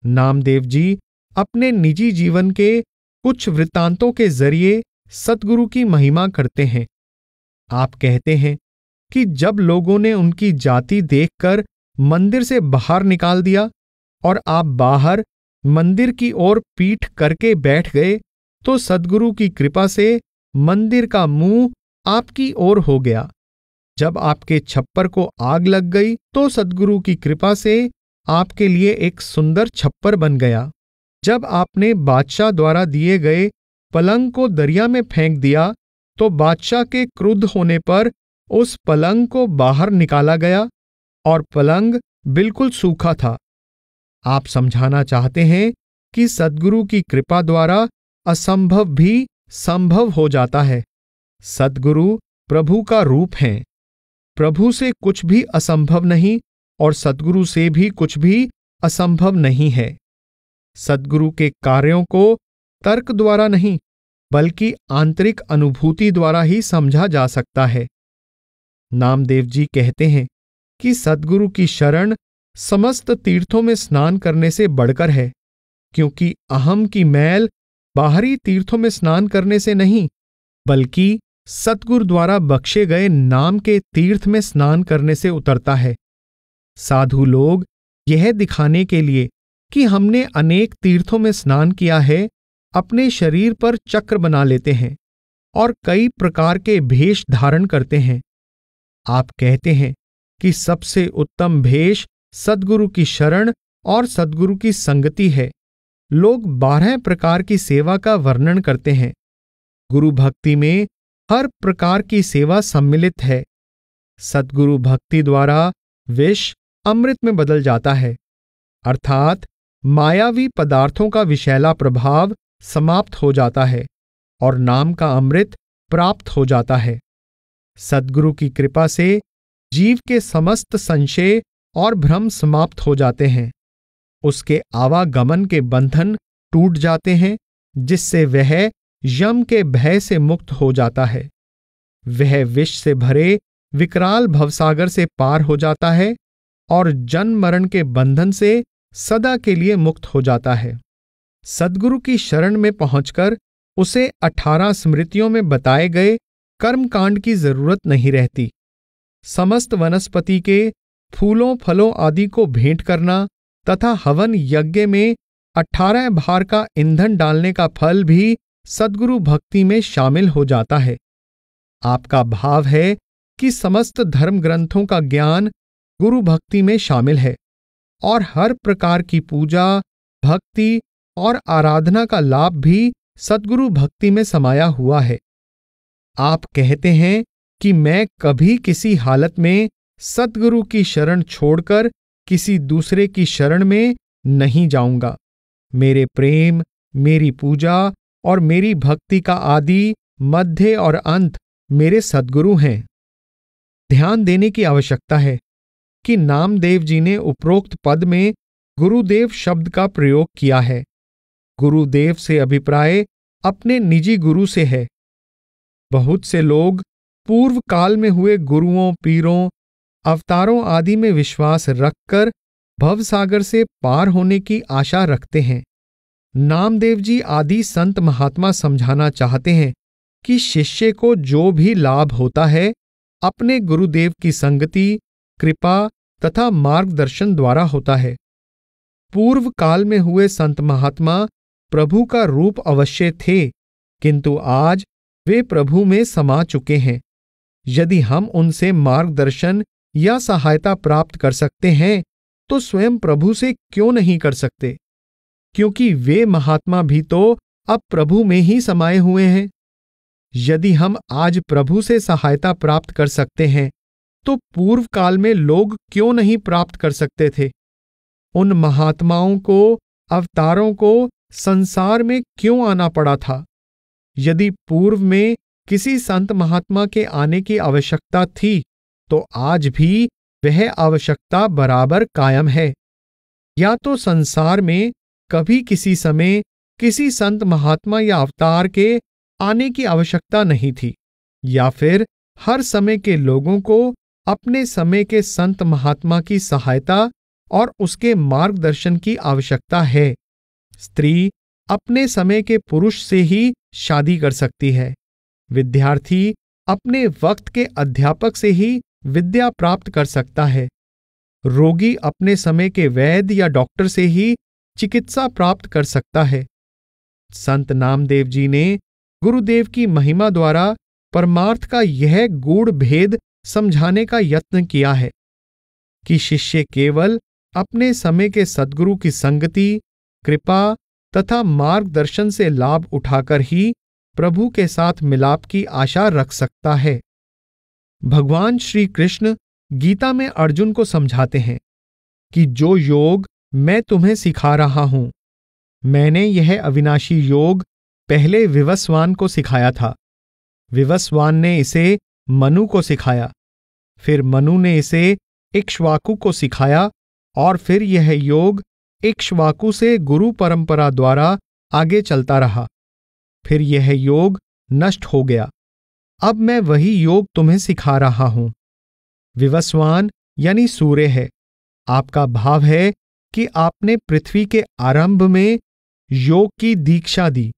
नामदेव जी अपने निजी जीवन के कुछ वृत्तांतों के जरिए सद्गुरु की महिमा करते हैं। आप कहते हैं कि जब लोगों ने उनकी जाति देखकर मंदिर से बाहर निकाल दिया और आप बाहर मंदिर की ओर पीठ करके बैठ गए, तो सद्गुरु की कृपा से मंदिर का मुंह आपकी ओर हो गया। जब आपके छप्पर को आग लग गई, तो सद्गुरु की कृपा से आपके लिए एक सुंदर छप्पर बन गया। जब आपने बादशाह द्वारा दिए गए पलंग को दरिया में फेंक दिया तो बादशाह के क्रुद्ध होने पर उस पलंग को बाहर निकाला गया और पलंग बिल्कुल सूखा था। आप समझाना चाहते हैं कि सद्गुरु की कृपा द्वारा असंभव भी संभव हो जाता है। सद्गुरु प्रभु का रूप हैं। प्रभु से कुछ भी असंभव नहीं और सद्गुरु से भी कुछ भी असंभव नहीं है। सद्गुरु के कार्यों को तर्क द्वारा नहीं बल्कि आंतरिक अनुभूति द्वारा ही समझा जा सकता है। नामदेव जी कहते हैं कि सद्गुरु की शरण समस्त तीर्थों में स्नान करने से बढ़कर है, क्योंकि अहम की मैल बाहरी तीर्थों में स्नान करने से नहीं बल्कि सद्गुरु द्वारा बख्शे गए नाम के तीर्थ में स्नान करने से उतरता है। साधु लोग यह दिखाने के लिए कि हमने अनेक तीर्थों में स्नान किया है, अपने शरीर पर चक्र बना लेते हैं और कई प्रकार के भेष धारण करते हैं। आप कहते हैं कि सबसे उत्तम भेष सद्गुरु की शरण और सद्गुरु की संगति है। लोग 12 प्रकार की सेवा का वर्णन करते हैं। गुरु भक्ति में हर प्रकार की सेवा सम्मिलित है। सद्गुरु भक्ति द्वारा विष अमृत में बदल जाता है, अर्थात मायावी पदार्थों का विषैला प्रभाव समाप्त हो जाता है और नाम का अमृत प्राप्त हो जाता है। सद्गुरु की कृपा से जीव के समस्त संशय और भ्रम समाप्त हो जाते हैं। उसके आवागमन के बंधन टूट जाते हैं, जिससे वह यम के भय से मुक्त हो जाता है। वह विष से भरे विकराल भवसागर से पार हो जाता है और जन्म मरण के बंधन से सदा के लिए मुक्त हो जाता है। सद्गुरु की शरण में पहुंचकर उसे 18 स्मृतियों में बताए गए कर्मकांड की जरूरत नहीं रहती। समस्त वनस्पति के फूलों फलों आदि को भेंट करना तथा हवन यज्ञ में 18 भार का ईंधन डालने का फल भी सद्गुरु भक्ति में शामिल हो जाता है। आपका भाव है कि समस्त धर्म ग्रंथों का ज्ञान गुरु भक्ति में शामिल है और हर प्रकार की पूजा, भक्ति और आराधना का लाभ भी सद्गुरु भक्ति में समाया हुआ है। आप कहते हैं कि मैं कभी किसी हालत में सद्गुरु की शरण छोड़कर किसी दूसरे की शरण में नहीं जाऊंगा। मेरे प्रेम, मेरी पूजा और मेरी भक्ति का आदि, मध्य और अंत मेरे सद्गुरु हैं। ध्यान देने की आवश्यकता है कि नामदेव जी ने उपरोक्त पद में गुरुदेव शब्द का प्रयोग किया है। गुरुदेव से अभिप्राय अपने निजी गुरु से है। बहुत से लोग पूर्व काल में हुए गुरुओं, पीरों, अवतारों आदि में विश्वास रखकर भवसागर से पार होने की आशा रखते हैं। नामदेव जी आदि संत महात्मा समझाना चाहते हैं कि शिष्य को जो भी लाभ होता है अपने गुरुदेव की संगति, कृपा तथा मार्गदर्शन द्वारा होता है। पूर्व काल में हुए संत महात्मा प्रभु का रूप अवश्य थे, किंतु आज वे प्रभु में समा चुके हैं। यदि हम उनसे मार्गदर्शन या सहायता प्राप्त कर सकते हैं तो स्वयं प्रभु से क्यों नहीं कर सकते, क्योंकि वे महात्मा भी तो अब प्रभु में ही समाये हुए हैं। यदि हम आज प्रभु से सहायता प्राप्त कर सकते हैं तो पूर्व काल में लोग क्यों नहीं प्राप्त कर सकते थे। उन महात्माओं को, अवतारों को संसार में क्यों आना पड़ा था। यदि पूर्व में किसी संत महात्मा के आने की आवश्यकता थी तो आज भी वह आवश्यकता बराबर कायम है। या तो संसार में कभी किसी समय किसी संत महात्मा या अवतार के आने की आवश्यकता नहीं थी, या फिर हर समय के लोगों को अपने समय के संत महात्मा की सहायता और उसके मार्गदर्शन की आवश्यकता है। स्त्री अपने समय के पुरुष से ही शादी कर सकती है। विद्यार्थी अपने वक्त के अध्यापक से ही विद्या प्राप्त कर सकता है। रोगी अपने समय के वैद्य या डॉक्टर से ही चिकित्सा प्राप्त कर सकता है। संत नामदेव जी ने गुरुदेव की महिमा द्वारा परमार्थ का यह गूढ़ भेद समझाने का यत्न किया है कि शिष्य केवल अपने समय के सद्गुरु की संगति, कृपा तथा मार्गदर्शन से लाभ उठाकर ही प्रभु के साथ मिलाप की आशा रख सकता है। भगवान श्री कृष्ण गीता में अर्जुन को समझाते हैं कि जो योग मैं तुम्हें सिखा रहा हूं, मैंने यह अविनाशी योग पहले विवस्वान को सिखाया था। विवस्वान ने इसे मनु को सिखाया, फिर मनु ने इसे इक्ष्वाकु को सिखाया और फिर यह योग इक्ष्वाकु से गुरु परंपरा द्वारा आगे चलता रहा। फिर यह योग नष्ट हो गया। अब मैं वही योग तुम्हें सिखा रहा हूं। विवस्वान यानी सूर्य है। आपका भाव है कि आपने पृथ्वी के आरंभ में योग की दीक्षा दी।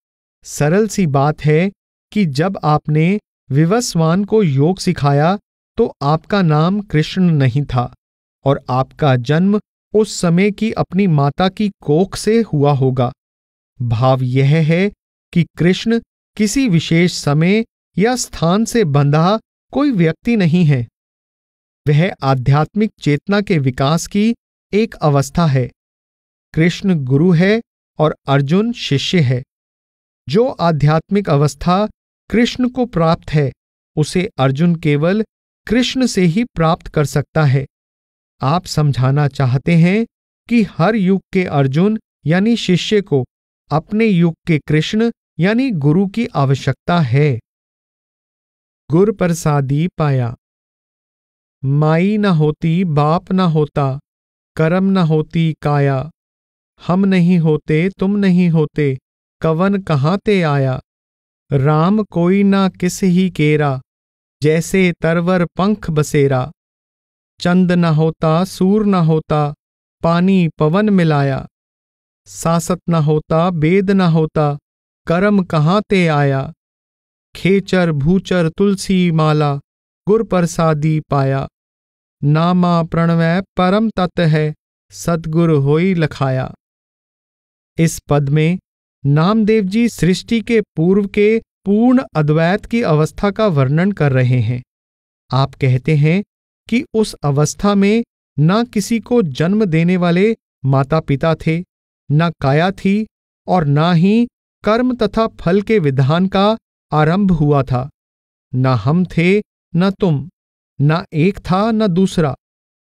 सरल सी बात है कि जब आपने विवस्वान को योग सिखाया तो आपका नाम कृष्ण नहीं था और आपका जन्म उस समय की अपनी माता की कोख से हुआ होगा। भाव यह है कि कृष्ण किसी विशेष समय या स्थान से बंधा कोई व्यक्ति नहीं है। वह आध्यात्मिक चेतना के विकास की एक अवस्था है। कृष्ण गुरु है और अर्जुन शिष्य है। जो आध्यात्मिक अवस्था कृष्ण को प्राप्त है, उसे अर्जुन केवल कृष्ण से ही प्राप्त कर सकता है। आप समझाना चाहते हैं कि हर युग के अर्जुन यानी शिष्य को अपने युग के कृष्ण यानी गुरु की आवश्यकता है। गुर प्रसादी पाया। माई न होती बाप न होता, कर्म न होती काया। हम नहीं होते तुम नहीं होते, कवन कहाँ ते आया। राम कोई ना किस ही केरा, जैसे तरवर पंख बसेरा। चंद न होता सूर न होता, पानी पवन मिलाया। सासत न होता वेद न होता, कर्म कहाँ ते आया। खेचर भूचर तुलसी माला, गुर प्रसादी पाया। नामा प्रणवै परम तत् है, सद्गुर होई लखाया। इस पद में नामदेव जी सृष्टि के पूर्व के पूर्ण अद्वैत की अवस्था का वर्णन कर रहे हैं। आप कहते हैं कि उस अवस्था में न किसी को जन्म देने वाले माता पिता थे, न काया थी और न ही कर्म तथा फल के विधान का आरंभ हुआ था। न हम थे न तुम, न एक था न दूसरा।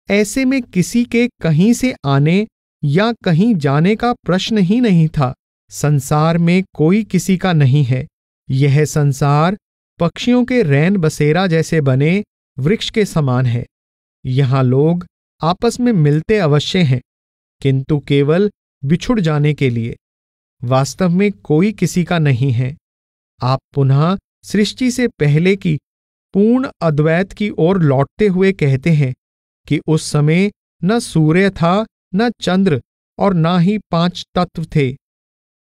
ऐसे में किसी के कहीं से आने या कहीं जाने का प्रश्न ही नहीं था। संसार में कोई किसी का नहीं है। यह संसार पक्षियों के रैन बसेरा जैसे बने वृक्ष के समान है। यहाँ लोग आपस में मिलते अवश्य हैं, किंतु केवल बिछुड़ जाने के लिए। वास्तव में कोई किसी का नहीं है। आप पुनः सृष्टि से पहले की पूर्ण अद्वैत की ओर लौटते हुए कहते हैं कि उस समय न सूर्य था, न चंद्र और न ही 5 तत्व थे,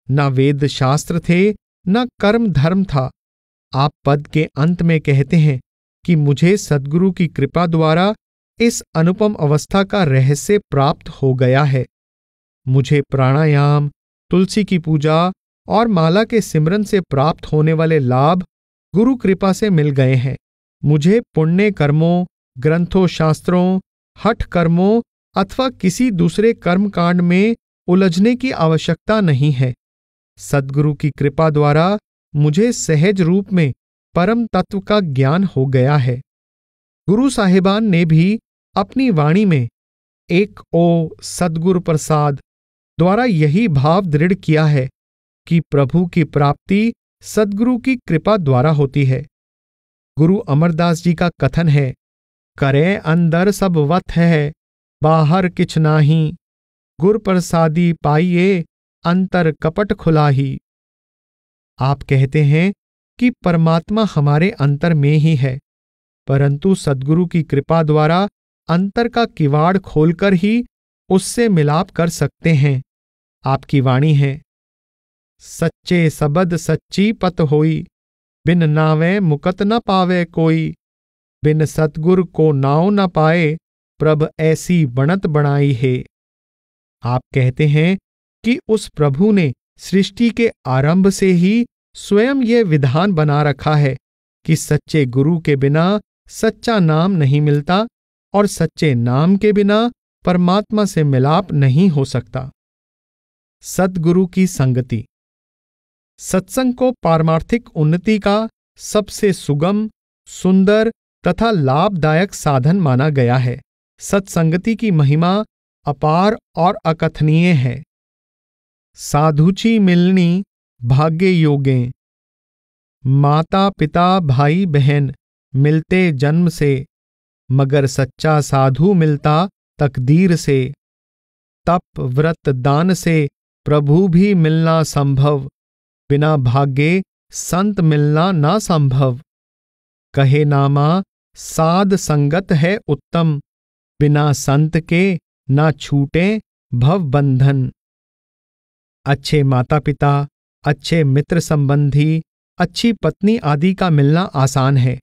न वेद शास्त्र थे, न कर्म धर्म था। आप पद के अंत में कहते हैं कि मुझे सद्गुरु की कृपा द्वारा इस अनुपम अवस्था का रहस्य प्राप्त हो गया है। मुझे प्राणायाम, तुलसी की पूजा और माला के सिमरन से प्राप्त होने वाले लाभ गुरु कृपा से मिल गए हैं। मुझे पुण्य कर्मों, ग्रंथों, शास्त्रों, हठ कर्मों अथवा किसी दूसरे कर्मकांड में उलझने की आवश्यकता नहीं है। सद्गुरु की कृपा द्वारा मुझे सहज रूप में परम तत्व का ज्ञान हो गया है। गुरु साहिबान ने भी अपनी वाणी में एक ओ सद्गुरु प्रसाद द्वारा यही भाव दृढ़ किया है कि प्रभु की प्राप्ति सद्गुरु की कृपा द्वारा होती है। गुरु अमरदास जी का कथन है, करे अंदर सब वत है, बाहर किछ नाही। गुर प्रसादी पाइये, अंतर कपट खुलाही। आप कहते हैं कि परमात्मा हमारे अंतर में ही है, परंतु सद्गुरु की कृपा द्वारा अंतर का किवाड़ खोलकर ही उससे मिलाप कर सकते हैं। आपकी वाणी है, सच्चे सबद सच्ची पत होई, बिन नावे मुकत न पावे कोई। बिन सतगुर को नाव न पाए, प्रभ ऐसी बनत बनाई है। आप कहते हैं कि उस प्रभु ने सृष्टि के आरंभ से ही स्वयं यह विधान बना रखा है कि सच्चे गुरु के बिना सच्चा नाम नहीं मिलता और सच्चे नाम के बिना परमात्मा से मिलाप नहीं हो सकता। सद्गुरु की संगति। सत्संग को पारमार्थिक उन्नति का सबसे सुगम, सुंदर तथा लाभदायक साधन माना गया है। सत्संगति की महिमा अपार और अकथनीय है। साधुची मिलनी भाग्य योगें, माता पिता भाई बहन मिलते जन्म से, मगर सच्चा साधु मिलता तकदीर से। तप व्रत दान से प्रभु भी मिलना संभव, बिना भाग्य संत मिलना ना संभव। कहे नामा साध संगत है उत्तम, बिना संत के ना छूटे भव बंधन। अच्छे माता पिता, अच्छे मित्र संबंधी, अच्छी पत्नी आदि का मिलना आसान है,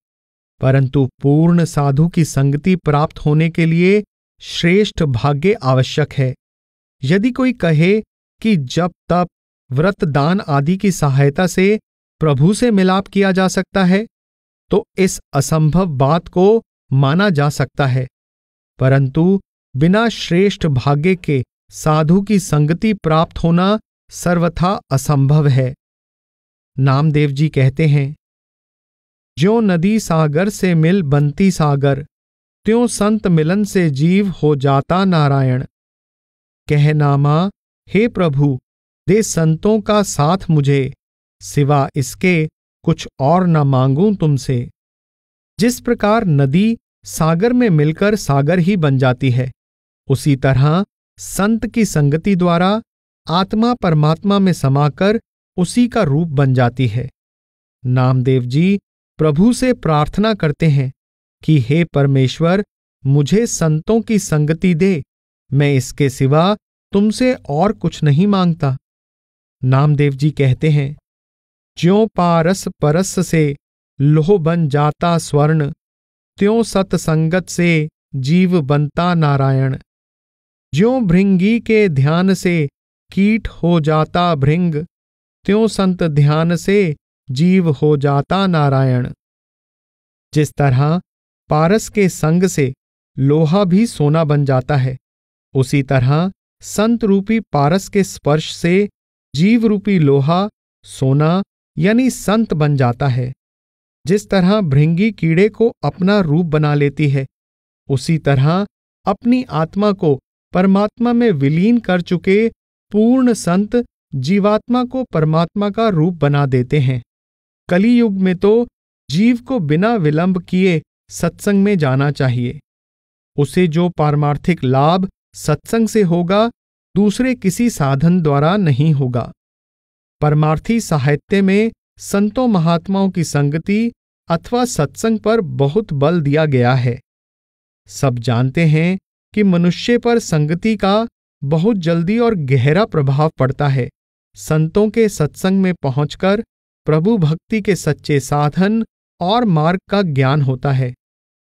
परंतु पूर्ण साधु की संगति प्राप्त होने के लिए श्रेष्ठ भाग्य आवश्यक है। यदि कोई कहे कि जप तप व्रत दान आदि की सहायता से प्रभु से मिलाप किया जा सकता है, तो इस असंभव बात को माना जा सकता है, परंतु बिना श्रेष्ठ भाग्य के साधु की संगति प्राप्त होना सर्वथा असंभव है। नामदेव जी कहते हैं, ज्यों नदी सागर से मिल बनती सागर, त्यों संत मिलन से जीव हो जाता नारायण। कह नामा हे प्रभु दे संतों का साथ मुझे, सिवा इसके कुछ और न मांगूं तुमसे। जिस प्रकार नदी सागर में मिलकर सागर ही बन जाती है, उसी तरह संत की संगति द्वारा आत्मा परमात्मा में समाकर उसी का रूप बन जाती है। नामदेव जी प्रभु से प्रार्थना करते हैं कि हे परमेश्वर, मुझे संतों की संगति दे, मैं इसके सिवा तुमसे और कुछ नहीं मांगता। नामदेव जी कहते हैं, ज्यों पारस परस से लोह बन जाता स्वर्ण, त्यों सत्संगत से जीव बनता नारायण। ज्यों भृंगी के ध्यान से कीट हो जाता भृंग, त्यों संत ध्यान से जीव हो जाता नारायण। जिस तरह पारस के संग से लोहा भी सोना बन जाता है, उसी तरह संत रूपी पारस के स्पर्श से जीव रूपी लोहा सोना यानी संत बन जाता है। जिस तरह भृंगी कीड़े को अपना रूप बना लेती है, उसी तरह अपनी आत्मा को परमात्मा में विलीन कर चुके पूर्ण संत जीवात्मा को परमात्मा का रूप बना देते हैं। कली युग में तो जीव को बिना विलंब किए सत्संग में जाना चाहिए। उसे जो पारमार्थिक लाभ सत्संग से होगा, दूसरे किसी साधन द्वारा नहीं होगा। परमार्थी साहित्य में संतों महात्माओं की संगति अथवा सत्संग पर बहुत बल दिया गया है। सब जानते हैं कि मनुष्य पर संगति का बहुत जल्दी और गहरा प्रभाव पड़ता है। संतों के सत्संग में पहुंचकर प्रभु भक्ति के सच्चे साधन और मार्ग का ज्ञान होता है,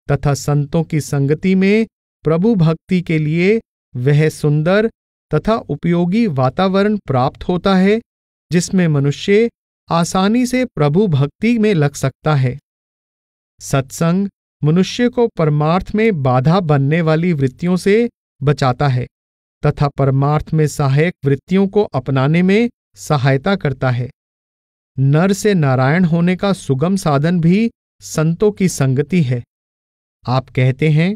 तथा संतों की संगति में प्रभु भक्ति के लिए वह सुंदर तथा उपयोगी वातावरण प्राप्त होता है जिसमें मनुष्य आसानी से प्रभु भक्ति में लग सकता है। सत्संग मनुष्य को परमार्थ में बाधा बनने वाली वृत्तियों से बचाता है तथा परमार्थ में सहायक वृत्तियों को अपनाने में सहायता करता है। नर से नारायण होने का सुगम साधन भी संतों की संगति है। आप कहते हैं,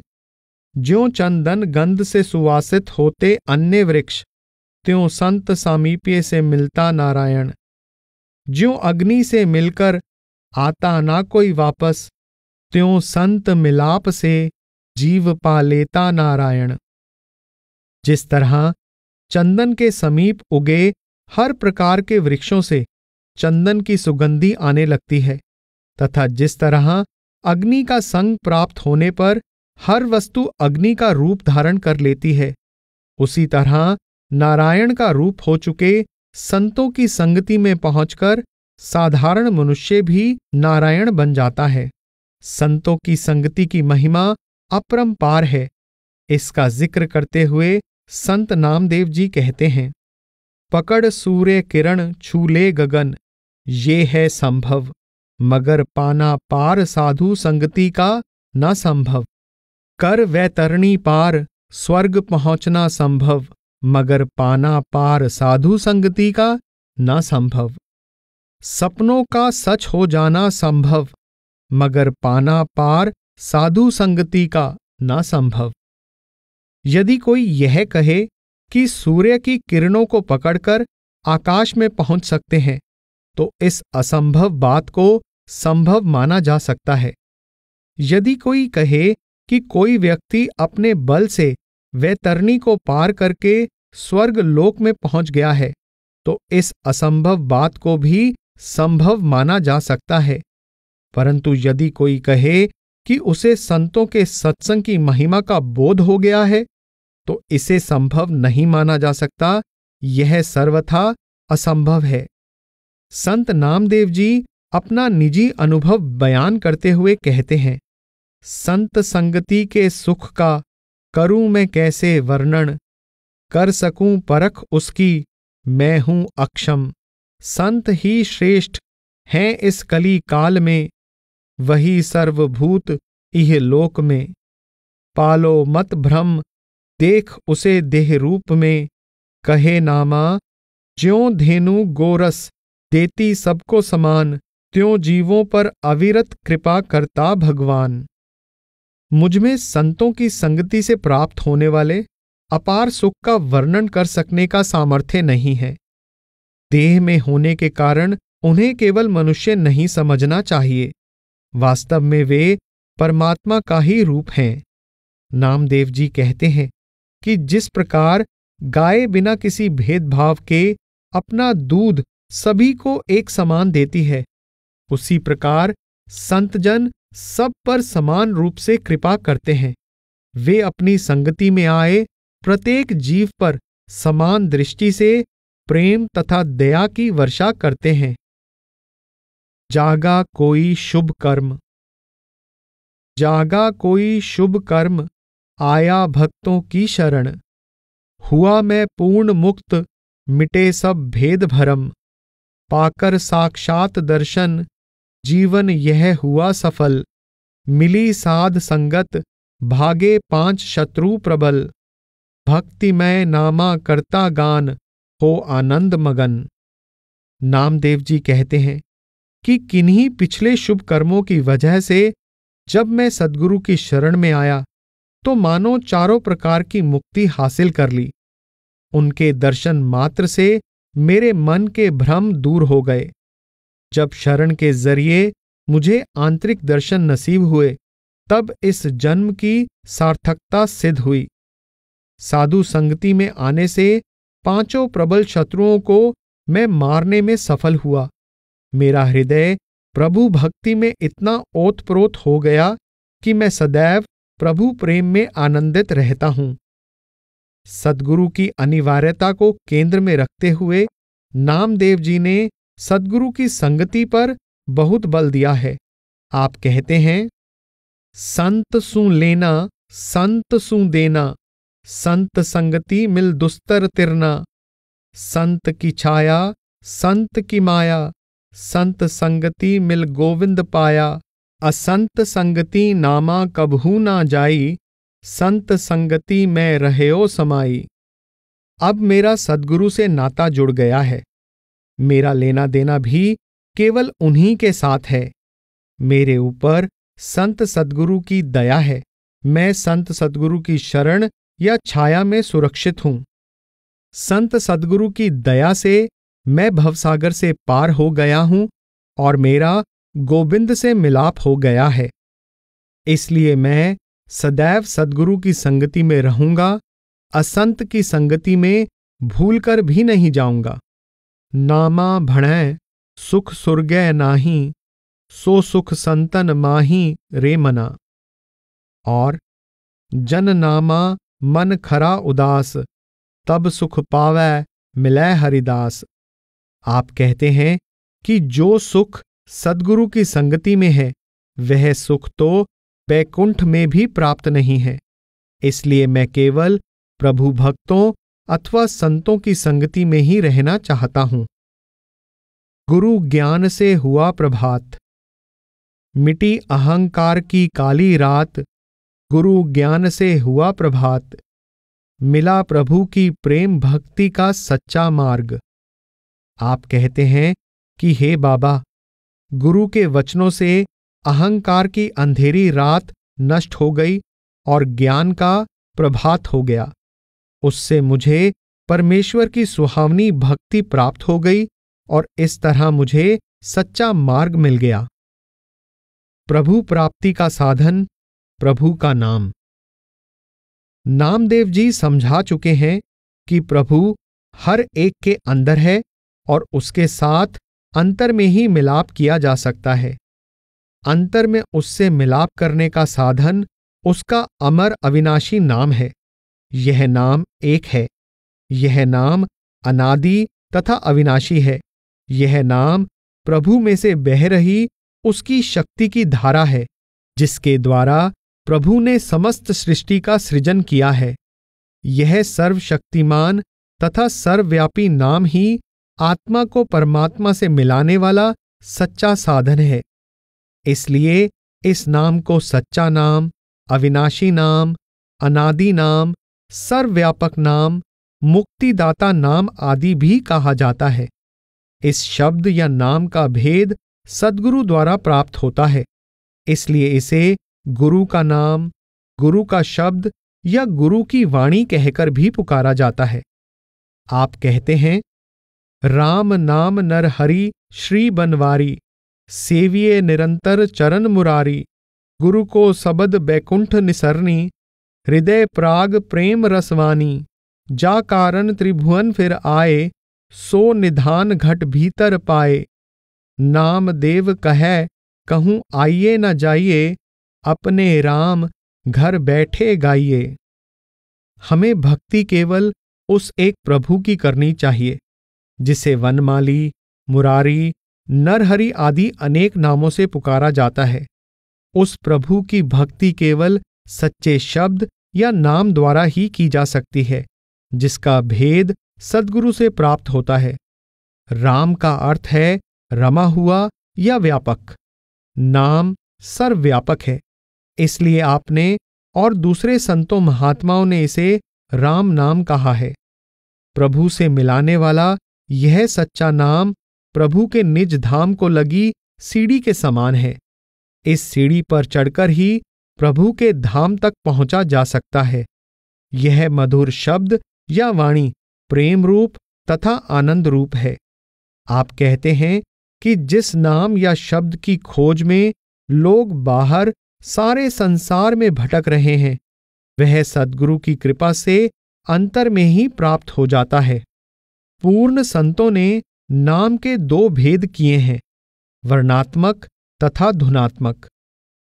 ज्यों चंदन गंध से सुवासित होते अन्य वृक्ष, त्यों संत सामीप्य से मिलता नारायण। ज्यों अग्नि से मिलकर आता ना कोई वापस, त्यों संत मिलाप से जीव पा लेता नारायण। जिस तरह चंदन के समीप उगे हर प्रकार के वृक्षों से चंदन की सुगंधी आने लगती है, तथा जिस तरह अग्नि का संग प्राप्त होने पर हर वस्तु अग्नि का रूप धारण कर लेती है, उसी तरह नारायण का रूप हो चुके संतों की संगति में पहुंचकर साधारण मनुष्य भी नारायण बन जाता है। संतों की संगति की महिमा अपरंपार है। इसका जिक्र करते हुए संत नामदेव जी कहते हैं, पकड़ सूर्य किरण छूले गगन, ये है संभव, मगर पाना पार साधु संगति का न संभव। कर वैतरणी पार स्वर्ग पहुंचना संभव, मगर पाना पार साधु संगति का न संभव। सपनों का सच हो जाना संभव, मगर पाना पार साधु संगति का ना संभव। यदि कोई यह कहे कि सूर्य की किरणों को पकड़कर आकाश में पहुंच सकते हैं, तो इस असंभव बात को संभव माना जा सकता है। यदि कोई कहे कि कोई व्यक्ति अपने बल से वैतरणी को पार करके स्वर्ग लोक में पहुंच गया है, तो इस असंभव बात को भी संभव माना जा सकता है। परंतु यदि कोई कहे कि उसे संतों के सत्संग की महिमा का बोध हो गया है, तो इसे संभव नहीं माना जा सकता। यह सर्वथा असंभव है। संत नामदेव जी अपना निजी अनुभव बयान करते हुए कहते हैं, संत संगति के सुख का करूं मैं कैसे वर्णन, कर सकूं परख उसकी मैं हूं अक्षम। संत ही श्रेष्ठ हैं इस कली काल में, वही सर्वभूत इह लोक में। पालो मत भ्रम देख उसे देह रूप में, कहे नामा ज्यों धेनु गोरस देती सबको समान, त्यों जीवों पर अविरत कृपा करता भगवान। मुझमें संतों की संगति से प्राप्त होने वाले अपार सुख का वर्णन कर सकने का सामर्थ्य नहीं है। देह में होने के कारण उन्हें केवल मनुष्य नहीं समझना चाहिए। वास्तव में वे परमात्मा का ही रूप हैं। नामदेव जी कहते हैं कि जिस प्रकार गाय बिना किसी भेदभाव के अपना दूध सभी को एक समान देती है, उसी प्रकार संतजन सब पर समान रूप से कृपा करते हैं। वे अपनी संगति में आए प्रत्येक जीव पर समान दृष्टि से प्रेम तथा दया की वर्षा करते हैं। जागा कोई शुभ कर्म, जागा कोई शुभ कर्म आया भक्तों की शरण, हुआ मैं पूर्ण मुक्त मिटे सब भेद भरम। पाकर साक्षात दर्शन जीवन यह हुआ सफल, मिली साध संगत भागे 5 शत्रु प्रबल। भक्तिमय नामा करता गान हो आनंद मगन। नामदेव जी कहते हैं कि किन्हीं पिछले शुभ कर्मों की वजह से जब मैं सद्गुरु की शरण में आया, तो मानो चारों प्रकार की मुक्ति हासिल कर ली। उनके दर्शन मात्र से मेरे मन के भ्रम दूर हो गए। जब शरण के जरिए मुझे आंतरिक दर्शन नसीब हुए, तब इस जन्म की सार्थकता सिद्ध हुई। साधु संगति में आने से 5 प्रबल शत्रुओं को मैं मारने में सफल हुआ। मेरा हृदय प्रभु भक्ति में इतना ओतप्रोत हो गया कि मैं सदैव प्रभु प्रेम में आनंदित रहता हूं। सद्गुरु की अनिवार्यता को केंद्र में रखते हुए नामदेव जी ने सद्गुरु की संगति पर बहुत बल दिया है। आप कहते हैं, संत सु लेना संत सु देना, संत संगति मिल दुस्तर तिरना। संत की छाया संत की माया, संत संगति मिल गोविंद पाया। असंत संगति नामा कबहू ना जाई, संत संगति में रहयो समाई। अब मेरा सद्गुरु से नाता जुड़ गया है। मेरा लेना देना भी केवल उन्हीं के साथ है। मेरे ऊपर संत सद्गुरु की दया है। मैं संत सद्गुरु की शरण या छाया में सुरक्षित हूं। संत सद्गुरु की दया से मैं भवसागर से पार हो गया हूं और मेरा गोविंद से मिलाप हो गया है। इसलिए मैं सदैव सद्गुरु की संगति में रहूंगा। असंत की संगति में भूलकर भी नहीं जाऊंगा। नामा भणै सुख सुरगै नाही, सो सुख संतन माही रे मना। और जन नामा मन खरा उदास, तब सुख पावै मिलै हरिदास। आप कहते हैं कि जो सुख सद्गुरु की संगति में है, वह सुख तो बैकुंठ में भी प्राप्त नहीं है। इसलिए मैं केवल प्रभु भक्तों अथवा संतों की संगति में ही रहना चाहता हूं। गुरु ज्ञान से हुआ प्रभात, मिटी अहंकार की काली रात। गुरु ज्ञान से हुआ प्रभात, मिला प्रभु की प्रेम भक्ति का सच्चा मार्ग। आप कहते हैं कि हे बाबा, गुरु के वचनों से अहंकार की अंधेरी रात नष्ट हो गई और ज्ञान का प्रभात हो गया। उससे मुझे परमेश्वर की सुहावनी भक्ति प्राप्त हो गई और इस तरह मुझे सच्चा मार्ग मिल गया। प्रभु प्राप्ति का साधन, प्रभु का नाम। नामदेव जी समझा चुके हैं कि प्रभु हर एक के अंदर है और उसके साथ अंतर में ही मिलाप किया जा सकता है। अंतर में उससे मिलाप करने का साधन उसका अमर अविनाशी नाम है। यह नाम एक है। यह नाम अनादि तथा अविनाशी है। यह नाम प्रभु में से बह रही उसकी शक्ति की धारा है, जिसके द्वारा प्रभु ने समस्त सृष्टि का सृजन किया है। यह सर्वशक्तिमान तथा सर्वव्यापी नाम ही आत्मा को परमात्मा से मिलाने वाला सच्चा साधन है। इसलिए इस नाम को सच्चा नाम, अविनाशी नाम, अनादि नाम, सर्वव्यापक नाम, मुक्तिदाता नाम आदि भी कहा जाता है। इस शब्द या नाम का भेद सद्गुरु द्वारा प्राप्त होता है। इसलिए इसे गुरु का नाम, गुरु का शब्द या गुरु की वाणी कहकर भी पुकारा जाता है। आप कहते हैं, राम नाम नर हरि श्री बनवारी, सेविये निरंतर चरण मुरारी, गुरु को सबद बैकुंठ निसरनी, हृदय प्राग प्रेम रसवानी, जा कारण त्रिभुवन फिर आए, सो निधान घट भीतर पाए, नाम देव कहे कहूँ आइए न जाइए, अपने राम घर बैठे गाइए। हमें भक्ति केवल उस एक प्रभु की करनी चाहिए, जिसे वनमाली, मुरारी, नरहरि आदि अनेक नामों से पुकारा जाता है। उस प्रभु की भक्ति केवल सच्चे शब्द या नाम द्वारा ही की जा सकती है, जिसका भेद सद्गुरु से प्राप्त होता है। राम का अर्थ है रमा हुआ या व्यापक। नाम सर्वव्यापक है, इसलिए आपने और दूसरे संतों महात्माओं ने इसे राम नाम कहा है। प्रभु से मिलाने वाला यह सच्चा नाम प्रभु के निज धाम को लगी सीढ़ी के समान है। इस सीढ़ी पर चढ़कर ही प्रभु के धाम तक पहुंचा जा सकता है। यह मधुर शब्द या वाणी प्रेम रूप तथा आनंद रूप है। आप कहते हैं कि जिस नाम या शब्द की खोज में लोग बाहर सारे संसार में भटक रहे हैं, वह सद्गुरु की कृपा से अंतर में ही प्राप्त हो जाता है। पूर्ण संतों ने नाम के दो भेद किए हैं, वर्णात्मक तथा धुनात्मक।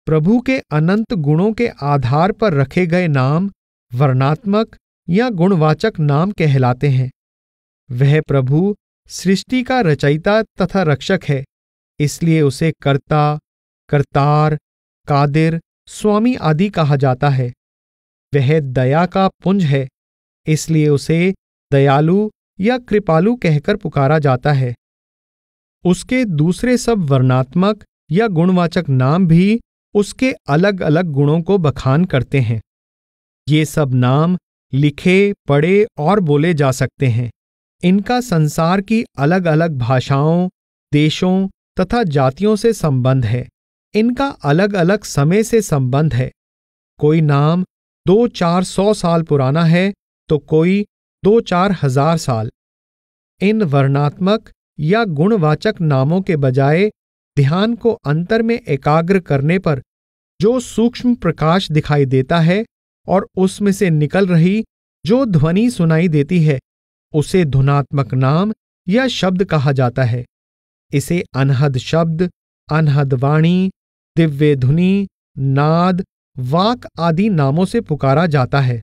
प्रभु के अनंत गुणों के आधार पर रखे गए नाम वर्णात्मक या गुणवाचक नाम कहलाते हैं। वह प्रभु सृष्टि का रचयिता तथा रक्षक है, इसलिए उसे कर्ता, कर्तार, कादिर, स्वामी आदि कहा जाता है। वह दया का पुंज है, इसलिए उसे दयालु या कृपालु कहकर पुकारा जाता है। उसके दूसरे सब वर्णात्मक या गुणवाचक नाम भी उसके अलग अलग गुणों को बखान करते हैं। ये सब नाम लिखे, पढ़े और बोले जा सकते हैं। इनका संसार की अलग अलग भाषाओं, देशों तथा जातियों से संबंध है। इनका अलग अलग समय से संबंध है। कोई नाम 2-400 साल पुराना है तो कोई 2-4 हजार साल। इन वर्णात्मक या गुणवाचक नामों के बजाय ध्यान को अंतर में एकाग्र करने पर जो सूक्ष्म प्रकाश दिखाई देता है और उसमें से निकल रही जो ध्वनि सुनाई देती है, उसे धुनात्मक नाम या शब्द कहा जाता है। इसे अनहद शब्द, अनहद वाणी, दिव्य धुनि, नाद, वाक आदि नामों से पुकारा जाता है।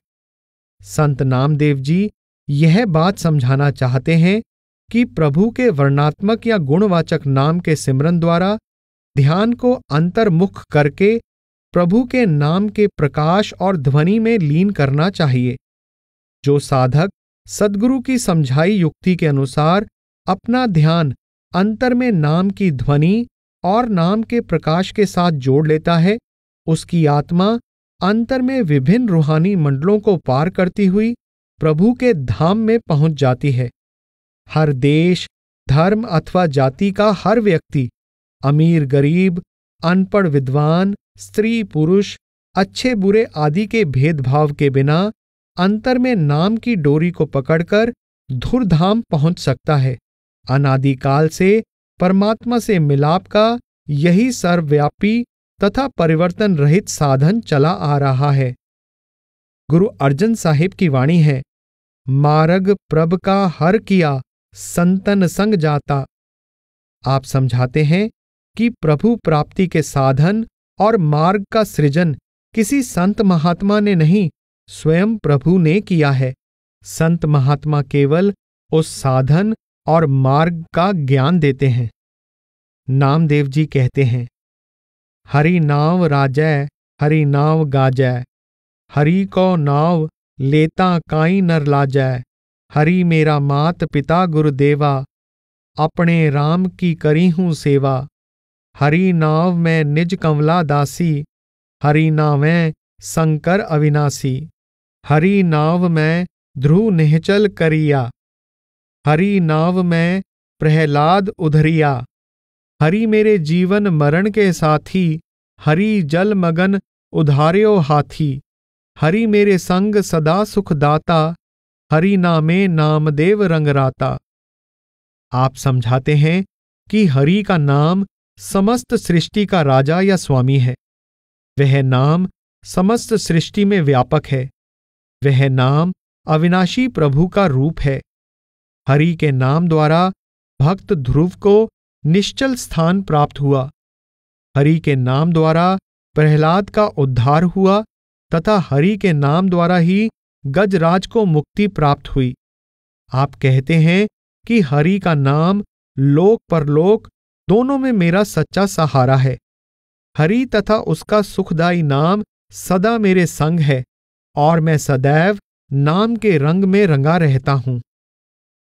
संत नामदेव जी यह बात समझाना चाहते हैं कि प्रभु के वर्णात्मक या गुणवाचक नाम के सिमरन द्वारा ध्यान को अंतर्मुख करके प्रभु के नाम के प्रकाश और ध्वनि में लीन करना चाहिए। जो साधक सद्गुरु की समझाई युक्ति के अनुसार अपना ध्यान अंतर में नाम की ध्वनि और नाम के प्रकाश के साथ जोड़ लेता है, उसकी आत्मा अंतर में विभिन्न रूहानी मंडलों को पार करती हुई प्रभु के धाम में पहुंच जाती है। हर देश, धर्म अथवा जाति का हर व्यक्ति, अमीर गरीब, अनपढ़ विद्वान, स्त्री पुरुष, अच्छे बुरे आदि के भेदभाव के बिना अंतर में नाम की डोरी को पकड़कर धुरधाम पहुंच सकता है। अनादिकाल से परमात्मा से मिलाप का यही सर्वव्यापी तथा परिवर्तन रहित साधन चला आ रहा है। गुरु अर्जन साहिब की वाणी है, मार्ग प्रभ का हर किया संतन संग जाता। आप समझाते हैं कि प्रभु प्राप्ति के साधन और मार्ग का सृजन किसी संत महात्मा ने नहीं, स्वयं प्रभु ने किया है। संत महात्मा केवल उस साधन और मार्ग का ज्ञान देते हैं। नामदेव जी कहते हैं, हरि नाव राजै हरि नाव गाजै, हरि को नाव लेता काई नर लाजै, हरि मेरा मात पिता गुरुदेवा, अपने राम की करी हूँ सेवा, हरि नाव में निज कमला दासी, हरि नावें शंकर अविनाशी, हरि नाव में ध्रुव निहचल करिया, हरि नाव में प्रहलाद उधरिया, हरि मेरे जीवन मरण के साथी, हरि जल मगन उधार्यो हाथी, हरि मेरे संग सदा सुख दाता, हरि नामे नामदेव रंगराता। आप समझाते हैं कि हरि का नाम समस्त सृष्टि का राजा या स्वामी है। वह नाम समस्त सृष्टि में व्यापक है। वह नाम अविनाशी प्रभु का रूप है। हरि के नाम द्वारा भक्त ध्रुव को निश्चल स्थान प्राप्त हुआ। हरि के नाम द्वारा प्रहलाद का उद्धार हुआ तथा हरि के नाम द्वारा ही गजराज को मुक्ति प्राप्त हुई। आप कहते हैं कि हरि का नाम लोक परलोक दोनों में मेरा सच्चा सहारा है। हरि तथा उसका सुखदायी नाम सदा मेरे संग है और मैं सदैव नाम के रंग में रंगा रहता हूं।